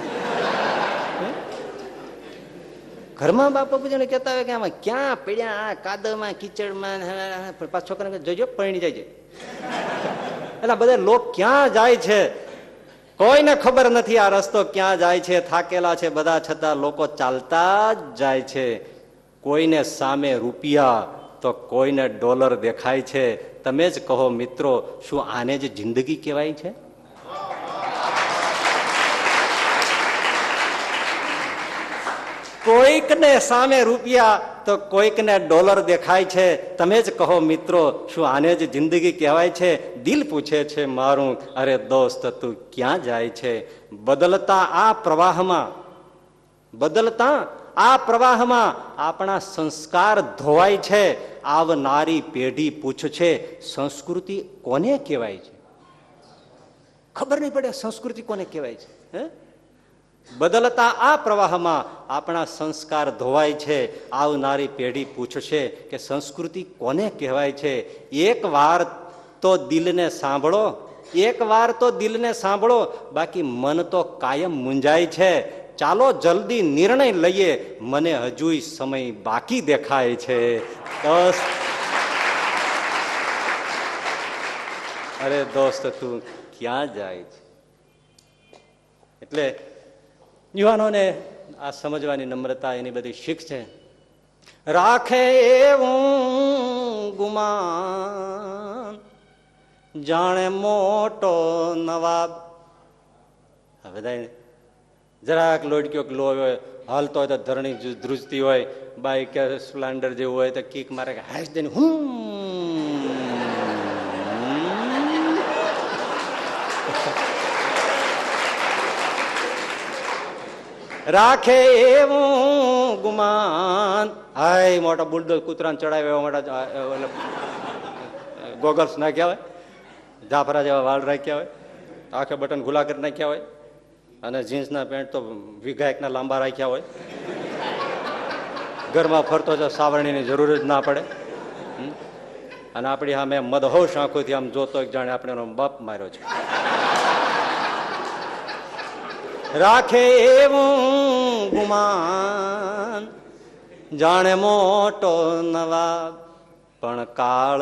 ઘરમાં બાપા પૂજાને કહેતા હોય કે આમાં ક્યાં પડ્યા, આ કાદવમાં કીચડમાં, પાછો છોકરાને જોજો પરણી જાય છે. એટલે બધા લોક ક્યાં જાય છે કોઈને ખબર નથી. આ રસ્તો ક્યાં જાય છે. થાકેલા છે બધા, છતાં લોકો ચાલતા જ જાય છે. કોઈને સામે રૂપિયા તો કોઈને ડોલર દેખાય છે. તમે જ કહો મિત્રો, શું આને જ જિંદગી કહેવાય છે? કોઈકને સામે રૂપિયા તો કોઈકને ડોલર દેખાય છે. તમે જ કહો મિત્રો, શું આને જ જિંદગી કહેવાય છે? દિલ પૂછે છે મારું, અરે દોસ્ત તું ક્યાં જાય છે? બદલતા આ પ્રવાહમાં આપણા સંસ્કાર ધોવાય છે. આવનારી પેઢી પૂછશે સંસ્કૃતિ કોને કહેવાય છે? ખબર નહીં પડે સંસ્કૃતિ કોને કહેવાય છે. બદલતા આ પ્રવાહમાં આપણા સંસ્કાર ધોવાય છે. આવનારી પેઢી પૂછશે કે સંસ્કૃતિ કોને કહેવાય છે? એક વાર તો દિલને સાંભળો, બાકી મન તો કાયમ મૂંઝાય છે. ચાલો જલ્દી નિર્ણય લઈએ, મને હજુય સમય બાકી દેખાય છે. બસ અરે દોસ્ત તું ક્યાં જાય છે? એટલે યુવાનોને આ સમજવાની નમ્રતા, એની બધી શીખ છે. રાખે એવું ગુમાન જાણે મોટો નવાબ. બધા જરાક લોડક્યો લો હોય, હાલતો હોય તો ધરણી ધ્રુજતી હોય, બાઈક કે સ્પ્લેન્ડર જેવું હોય તો કીક મારે હાશ દઈને રાખે એવું ગુમાન. હાય મોટા બુલડોઝ કૂતરાને ચડાવ્યા મોટા ગોગલ્સ નાખ્યા હોય, જાફરા જેવા વાળ રાખ્યા હોય, આખે બટન ગુલા કરી નાખ્યા હોય, અને જીન્સના પેન્ટ તો વિઘાયકના લાંબા રાખ્યા હોય. ઘરમાં ફરતો જો સાવરણીની જરૂર જ ના પડે. અને આપણી સામે મદહોશ આંખોથી આમ જોતો એક જાણે આપણે એનો બાપ માર્યો છે. રાખે એવું ગુમાન જાણે મોટો નવાબ, પણ કાળ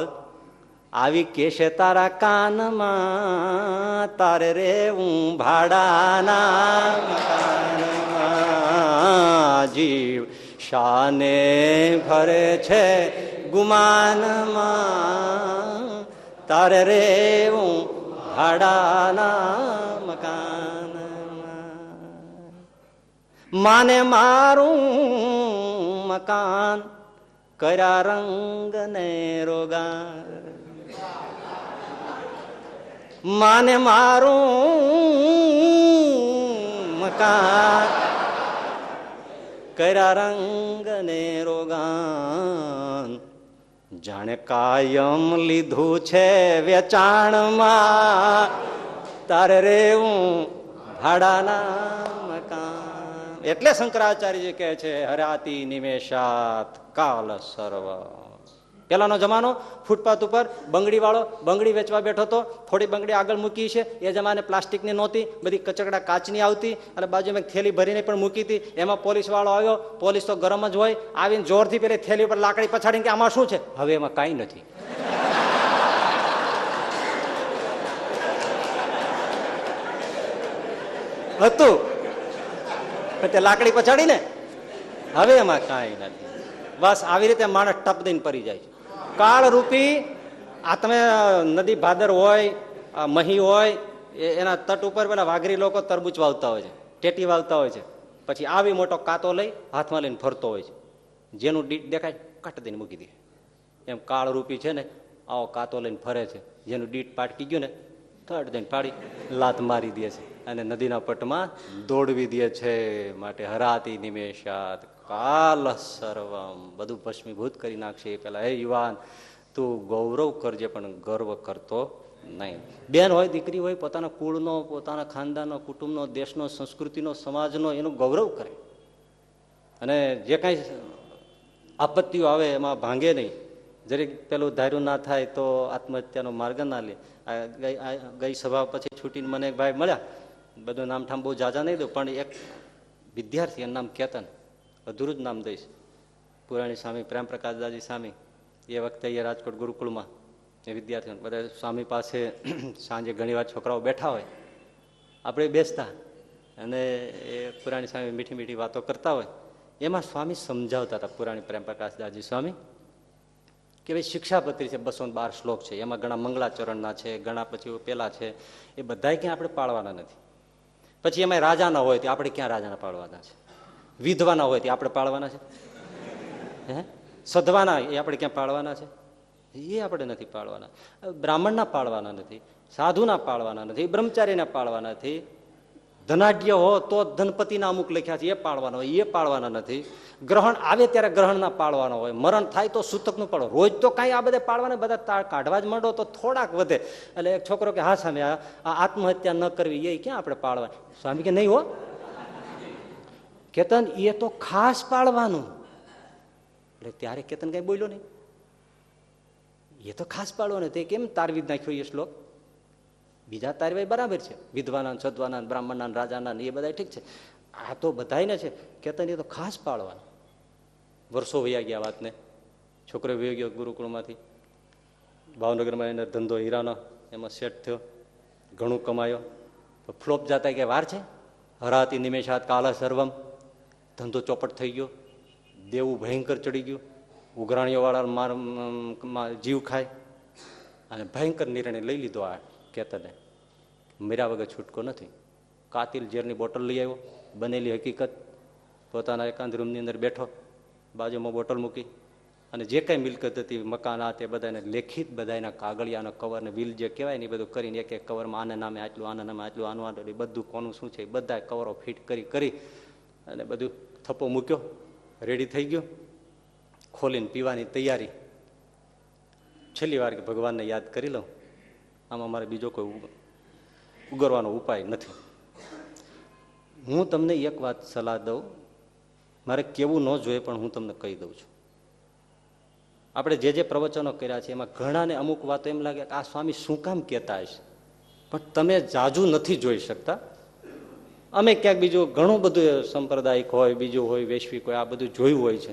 આવી કેશે તારા કાનમાં, તારે રેવું ભાડાના જીવ શાને ભરે છે ગુમાનમાં, તારે રેવું ભાડાના મકાન. માને મારું મકાન કર્યા રંગ ને રોગા, માને મારું કાન કર્યા રંગ ને રોગાન જાણે કાયમ લીધું છે વેચાણમાં તારે રેવું ભાડાના મકાન. એટલે શંકરાચાર્યજી કહે છે હરાતી નિમેષાત કાલ સર્વ. પેલાનો જમાનો ફૂટપાથ ઉપર બંગડી વાળો બંગડી વેચવા બેઠો હતો, થોડી બંગડી આગળ મૂકી છે. એ જમાને પ્લાસ્ટિકની નહોતી, બધી કચકડા કાચની આવતી અને બાજુમાં થેલી ભરીને પણ મૂકી હતી. એમાં પોલીસ વાળો આવ્યો, પોલીસ તો ગરમ જ હોય, આવીને જોરથી પેલી થેલી ઉપર લાકડી પછાડીને કે આમાં શું છે? હવે એમાં કાંઈ નથી. હતું તે લાકડી પછાડી ને, હવે એમાં કાંઈ નથી. બસ આવી રીતે માણસ ટપ દઈને પડી જાય છે. કાળ રૂપી આ તમે નદી ભાદર હોય, મહી હોય, એના તટ ઉપર પેલા વાઘરી લોકો તરબૂચ વાવતા હોય છે, ટેટી વાવતા હોય છે. પછી આવી મોટો કાતો લઈ હાથમાં લઈને ફરતો હોય છે. જેનું ડીટ દેખાય કાટ દઈને મૂકી દે. એમ કાળ રૂપી છે ને આવો કાતો લઈને ફરે છે. જેનું ડીટ પાટકી ગયું ને તટ દઈને પાડી લાત મારી દે છે અને નદીના પટમાં દોડવી દે છે. માટે હરાતી નિમેષાત કાલ સર્વમ, બધું ભસ્મીભૂત કરી નાખશે. પેલા હે યુવાન, તું ગૌરવ કરજે પણ ગર્વ કરતો નહીં. બેન હોય, દીકરી હોય, પોતાના કુળનો, પોતાના ખાનદાનનો, કુટુંબનો, દેશનો, સંસ્કૃતિનો, સમાજનો એનું ગૌરવ કરે. અને જે કાંઈ આપત્તિઓ આવે એમાં ભાંગે નહીં. જરીક પેલું ધાર્યું ના થાય તો આત્મહત્યાનો માર્ગ ના લે. ગઈ સભા પછી છૂટીને મને એક ભાઈ મળ્યા, બધું નામઠામ બહુ જાજા નહીં દઉં, પણ એક વિદ્યાર્થી એનું નામ કેતન, અધૂરું જ નામ દઈશ, પુરાણી સ્વામી પ્રેમ પ્રકાશ દાજી સ્વામી. એ વખતે એ રાજકોટ ગુરુકુળમાં એ વિદ્યાર્થીઓ બધા સ્વામી પાસે સાંજે ઘણીવાર છોકરાઓ બેઠા હોય, આપણે બેસતા અને એ પુરાણી સ્વામી મીઠી મીઠી વાતો કરતા હોય. એમાં સ્વામી સમજાવતા હતા, પુરાણી પ્રેમ પ્રકાશ દાજી સ્વામી, કે ભાઈ શિક્ષાપત્રી છે, 212 શ્લોક છે, એમાં ઘણા મંગળાચરણના છે, ઘણા પછી પેલા છે, એ બધા ક્યાં આપણે પાળવાના નથી. પછી એમાં રાજાના હોય તો આપણે ક્યાં રાજાના પાળવાના છે? વિધવાના હોય તે આપણે પાળવાના છે? હે સધવાના એ આપણે ક્યાં પાળવાના છે? એ આપણે નથી પાળવાના. બ્રાહ્મણના પાળવાના નથી, સાધુના પાળવાના નથી, બ્રહ્મચારીના પાળવાના નથી, ધનાઢ્ય હો તો ધનપતિના અમુક લખ્યા છે એ પાળવાના હોય, એ પાળવાના નથી. ગ્રહણ આવે ત્યારે ગ્રહણના પાળવાનો હોય, મરણ થાય તો સૂતકનું પાળો. રોજ તો કાંઈ આ બધા પાળવાના, બધા તાળ કાઢવા જ માંડો તો થોડાક વધે. એટલે એક છોકરો કે હા સ્વામી, આ આત્મહત્યા ન કરવી એ ક્યાં આપણે પાળવા? સ્વામી કે નહીં હો કેતન, એ તો ખાસ પાળવાનું. એટલે ત્યારે કેતન કઈ બોલ્યો નહીં, એ તો ખાસ પાળવાનું. તે કેમ તારવી નાખ્યો એ શ્લોક? બીજા તારવાય બરાબર છે, વિધવાના, સદ્વાના, બ્રાહ્મણના, રાજાના એ બધા ઠીક છે, આ તો બધાને છે. કેતન એ તો ખાસ પાળવાનું. વર્ષો વયા ગયા વાતને, છોકરો વયો ગયો ગુરુકુળમાંથી, ભાવનગરમાં એને ધંધો હીરાનો એમાં સેટ થયો, ઘણું કમાયો. ફ્લોપ જતા કે વાર છે, હરાતી નિમેષાત કાલ સર્વમ, ધંધો ચોપટ થઈ ગયો, દેવું ભયંકર ચડી ગયું, ઉઘરાણીઓવાળા જીવ ખાય, અને ભયંકર નિર્ણય લઈ લીધો આ કેતને. મર્યા વગર છૂટકો નથી. કાતિલ ઝેરની બોટલ લઈ આવ્યો, બનેલી હકીકત, પોતાના એકાંત રૂમની અંદર બેઠો, બાજુમાં બોટલ મૂકી, અને જે કાંઈ મિલકત હતી, મકાન આ તે બધાને લેખિત, બધાના કાગળિયાના કવર ને બિલ જે કહેવાય ને એ બધું કરીને એક એક કવરમાં આના નામે આટલું, આના નામે આટલું, આનું આટલું, બધું કોનું શું છે બધા કવરો ફિટ કરી અને બધું થપ્પો મૂક્યો, રેડી થઈ ગયો, ખોલીને પીવાની તૈયારી. છેલ્લી વાર કે ભગવાનને યાદ કરી લઉં, આમાં મારે બીજો કોઈ ઉગરવાનો ઉપાય નથી. હું તમને એક વાત સલાહ દઉં, મારે કેવું ન જોઈએ પણ હું તમને કહી દઉં છું. આપણે જે પ્રવચનો કર્યા છે એમાં ઘણાને અમુક વાતો એમ લાગે કે આ સ્વામી શું કામ કહેતા હશે, પણ તમે જાજુ નથી જોઈ શકતા. અમે ક્યાંક બીજું ઘણું બધું સાંપ્રદાયિક હોય, બીજું હોય, વૈશ્વિક હોય, આ બધું જોયું હોય છે,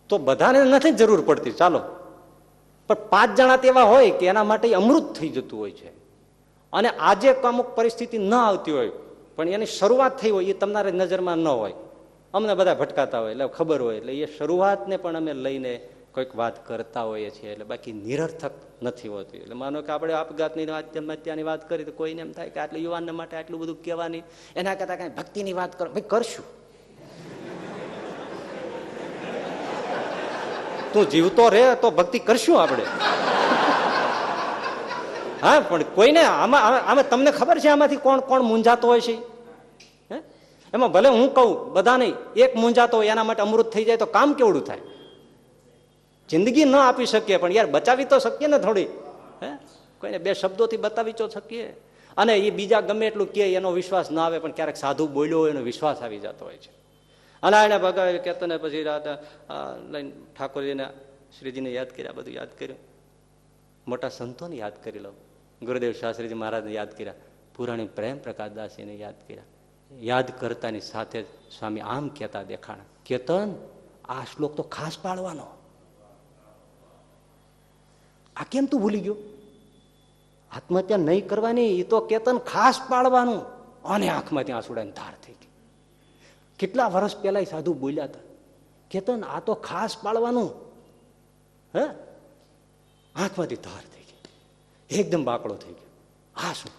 તો બધાને નથી જરૂર પડતી, ચાલો, પણ 5 જણા તેવા હોય કે એના માટે અમૃત થઈ જતું હોય છે. અને આજે અમુક પરિસ્થિતિ ન આવતી હોય પણ એની શરૂઆત થઈ હોય, એ તમારી નજરમાં ન હોય, અમને બધા ભટકાતા હોય એટલે ખબર હોય, એટલે એ શરૂઆતને પણ અમે લઈને કોઈક વાત કરતા હોઈએ છીએ, એટલે બાકી નિરર્થક નથી હોતી. એટલે માનો કે આપણે આપઘાતની આત્મહત્યાની વાત કરી તો કોઈને એમ થાય કે આટલું યુવાનને માટે આટલું બધું કહેવાની, એના કરતા કાંઈ ભક્તિની વાત કરો. ભાઈ કરશું, તું જીવતો રહે તો ભક્તિ કરશું આપણે. હા, પણ કોઈને આમાં તમને ખબર છે આમાંથી કોણ કોણ મૂંઝાતો હોય છે? હે, એમાં ભલે હું કહું બધા નહીં, એક મૂંઝાતો હોય એના માટે અમૃત થઈ જાય તો કામ કેવડું થાય. જિંદગી ન આપી શકીએ પણ યાર બચાવી તો શકીએ ને થોડી. હે કોઈને બે શબ્દોથી બતાવી તો શકીએ. અને એ બીજા ગમે એટલું કહે એનો વિશ્વાસ ના આવે, પણ ક્યારેક સાધુ બોલ્યો હોય એનો વિશ્વાસ આવી જતો હોય છે. અને એને ભગાવી કહેતો ને પછી રાત લઈને ઠાકોરજીને શ્રીજીને યાદ કર્યા, બધું યાદ કર્યું. મોટા સંતોને યાદ કરી લો, ગુરુદેવ શાસ્ત્રીજી મહારાજને યાદ કર્યા, પુરાણી પ્રેમ પ્રકાશદાસીને યાદ કર્યા. યાદ કરતાની સાથે સ્વામી આમ કહેતા દેખાણા, કેતન આ શ્લોક તો ખાસ પાડવાનો, આ કેમ તું ભૂલી ગયો? આત્મહત્યા નહીં કરવાની, એ તો કેતન ખાસ પાડવાનું. અને આંખમાંથી આંસુડાની ધાર થઈ ગઈ. કેટલા વર્ષ પહેલા સાધુ બોલ્યા હતા, કેતન આ તો ખાસ પાડવાનું. હે આંખમાંથી ધાર થઈ ગઈ, એકદમ બાકડો થઈ ગયો. આ શું?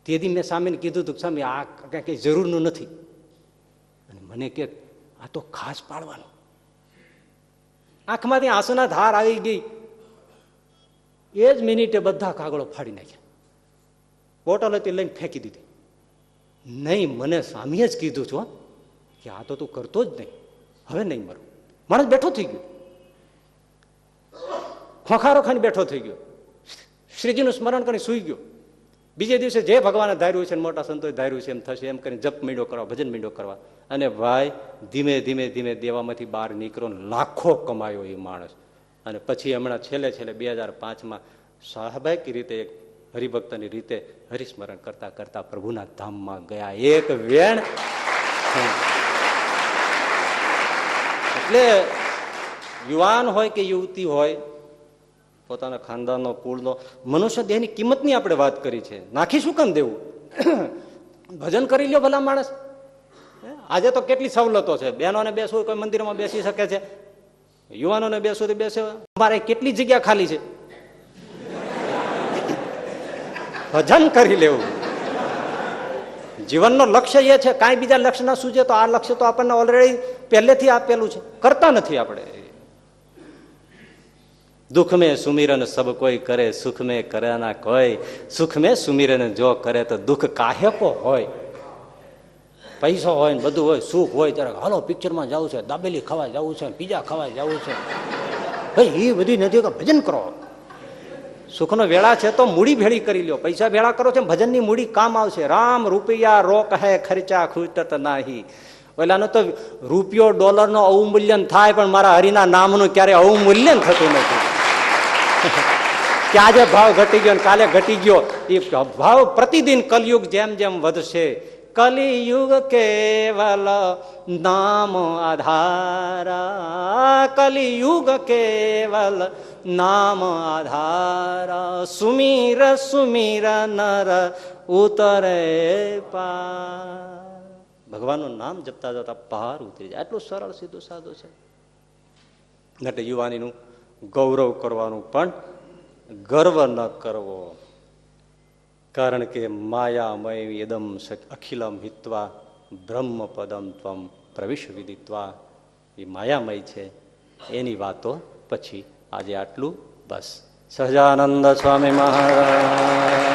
તેથી મેં સ્વામીને કીધું હતું, સ્વામી આ કઈ જરૂરનું નથી. અને મને કે આ તો ખાસ પાડવાનું. આંખમાંથી આંસુના ધાર આવી ગઈ. એ જ મિનિટે બધા કાગળો ફાડી નાખ્યા, બોટલ હતી લઈને ફેંકી દીધી. નહીં, મને સ્વામીએ જ કીધું છું કે આ તો તું કરતો જ નહીં, હવે નહીં મરું. માણસ બેઠો થઈ ગયો, ખોખારો ખાઈને બેઠો થઈ ગયો, શ્રીજીનું સ્મરણ કરીને સૂઈ ગયો. બીજે દિવસે જે ભગવાને ધાર્યું છે, મોટા સંતોએ ધાર્યું છે એમ થશે એમ કરીને જપ મીંડો કરવા, ભજન મીંડો કરવા. અને ભાઈ ધીમે ધીમે ધીમે દેવામાંથી બહાર નીકળો, લાખો કમાયો એ માણસ. અને પછી હમણાં છેલ્લે 2005માં સ્વાભાવિક રીતે એક હરિભક્તની રીતે હરિસ્મરણ કરતા કરતા પ્રભુના ધામમાં ગયા. એક વેણ. એટલે યુવાન હોય કે યુવતી હોય, પોતાના ખાનદાનનો કુળનો મનુષ્ય દેહની કિંમતની આપણે વાત કરી છે. નાખી શું કામ દેવું? ભજન કરી લ્યો ભલા માણસ. આજે તો કેટલી સવલતો છે, બહેનોને બેસવું કોઈ મંદિરમાં બેસી શકે છે, યુવાનોને બેસવું તો બેસે. અમારે કેટલી જગ્યા ખાલી છે, ભજન કરી લેવું. જીવનનો લક્ષ્ય એ છે, કાંઈ બીજા લક્ષ્ય ના સૂજે તો આ લક્ષ્ય તો આપણને ઓલરેડી પહેલેથી આપેલું છે, કરતા નથી આપણે. દુઃખ મેં સુમિરન સબ કોઈ કરે, સુખ મેં કરે ના કોઈ. સુખ મેં સુમિરન જો કરે તો દુઃખ કાહે કો હોય. પૈસો હોય ને બધું હોય, સુખ હોય ત્યારે હાલો પિક્ચરમાં જવું છે, દાબેલી ખાવા જવું છે, પીઝા ખાવા જવું છે. ભાઈ એ બધી નથી, ભજન કરો. સુખનો વેળા છે તો મૂડી ભેળી કરી લ્યો. પૈસા ભેળા કરો છો, ભજનની મૂડી કામ આવશે. રામ રૂપિયા રોક હે ખર્ચા ખૂટત નાહી. ઓલાનું તો રૂપિયો ડોલરનો અવમૂલ્યન થાય, પણ મારા હરિના નામનું ક્યારે અવમૂલ્યન થતું નથી. કે આજે ભાવ ઘટી ગયો ને કાલે ઘટી ગયો, એ ભાવ પ્રતિદિન કલયુગ જેમ જેમ વધશે. કલિયુગ કેવલ નામ આધારા, કલિયુગ કેવલ નામ આધારા. સુમીર સુમીર નર ઉતરે પાર. ભગવાનનું નામ જપતા જતા પાર ઉતરી જાય. આટલું સરળ સીધું સાદું છે. એટલે યુવાનીનું ગૌરવ કરવાનું, પણ ગર્વ ન કરવો. કારણ કે માયામય યદમ અખિલમ હિત્વા બ્રહ્મ પદમ ત્વમ પ્રવિશ વિદિત્વા. એ માયામય છે, એની વાતો પછી આજે આટલું બસ. સહજાનંદ સ્વામી મહારાજ.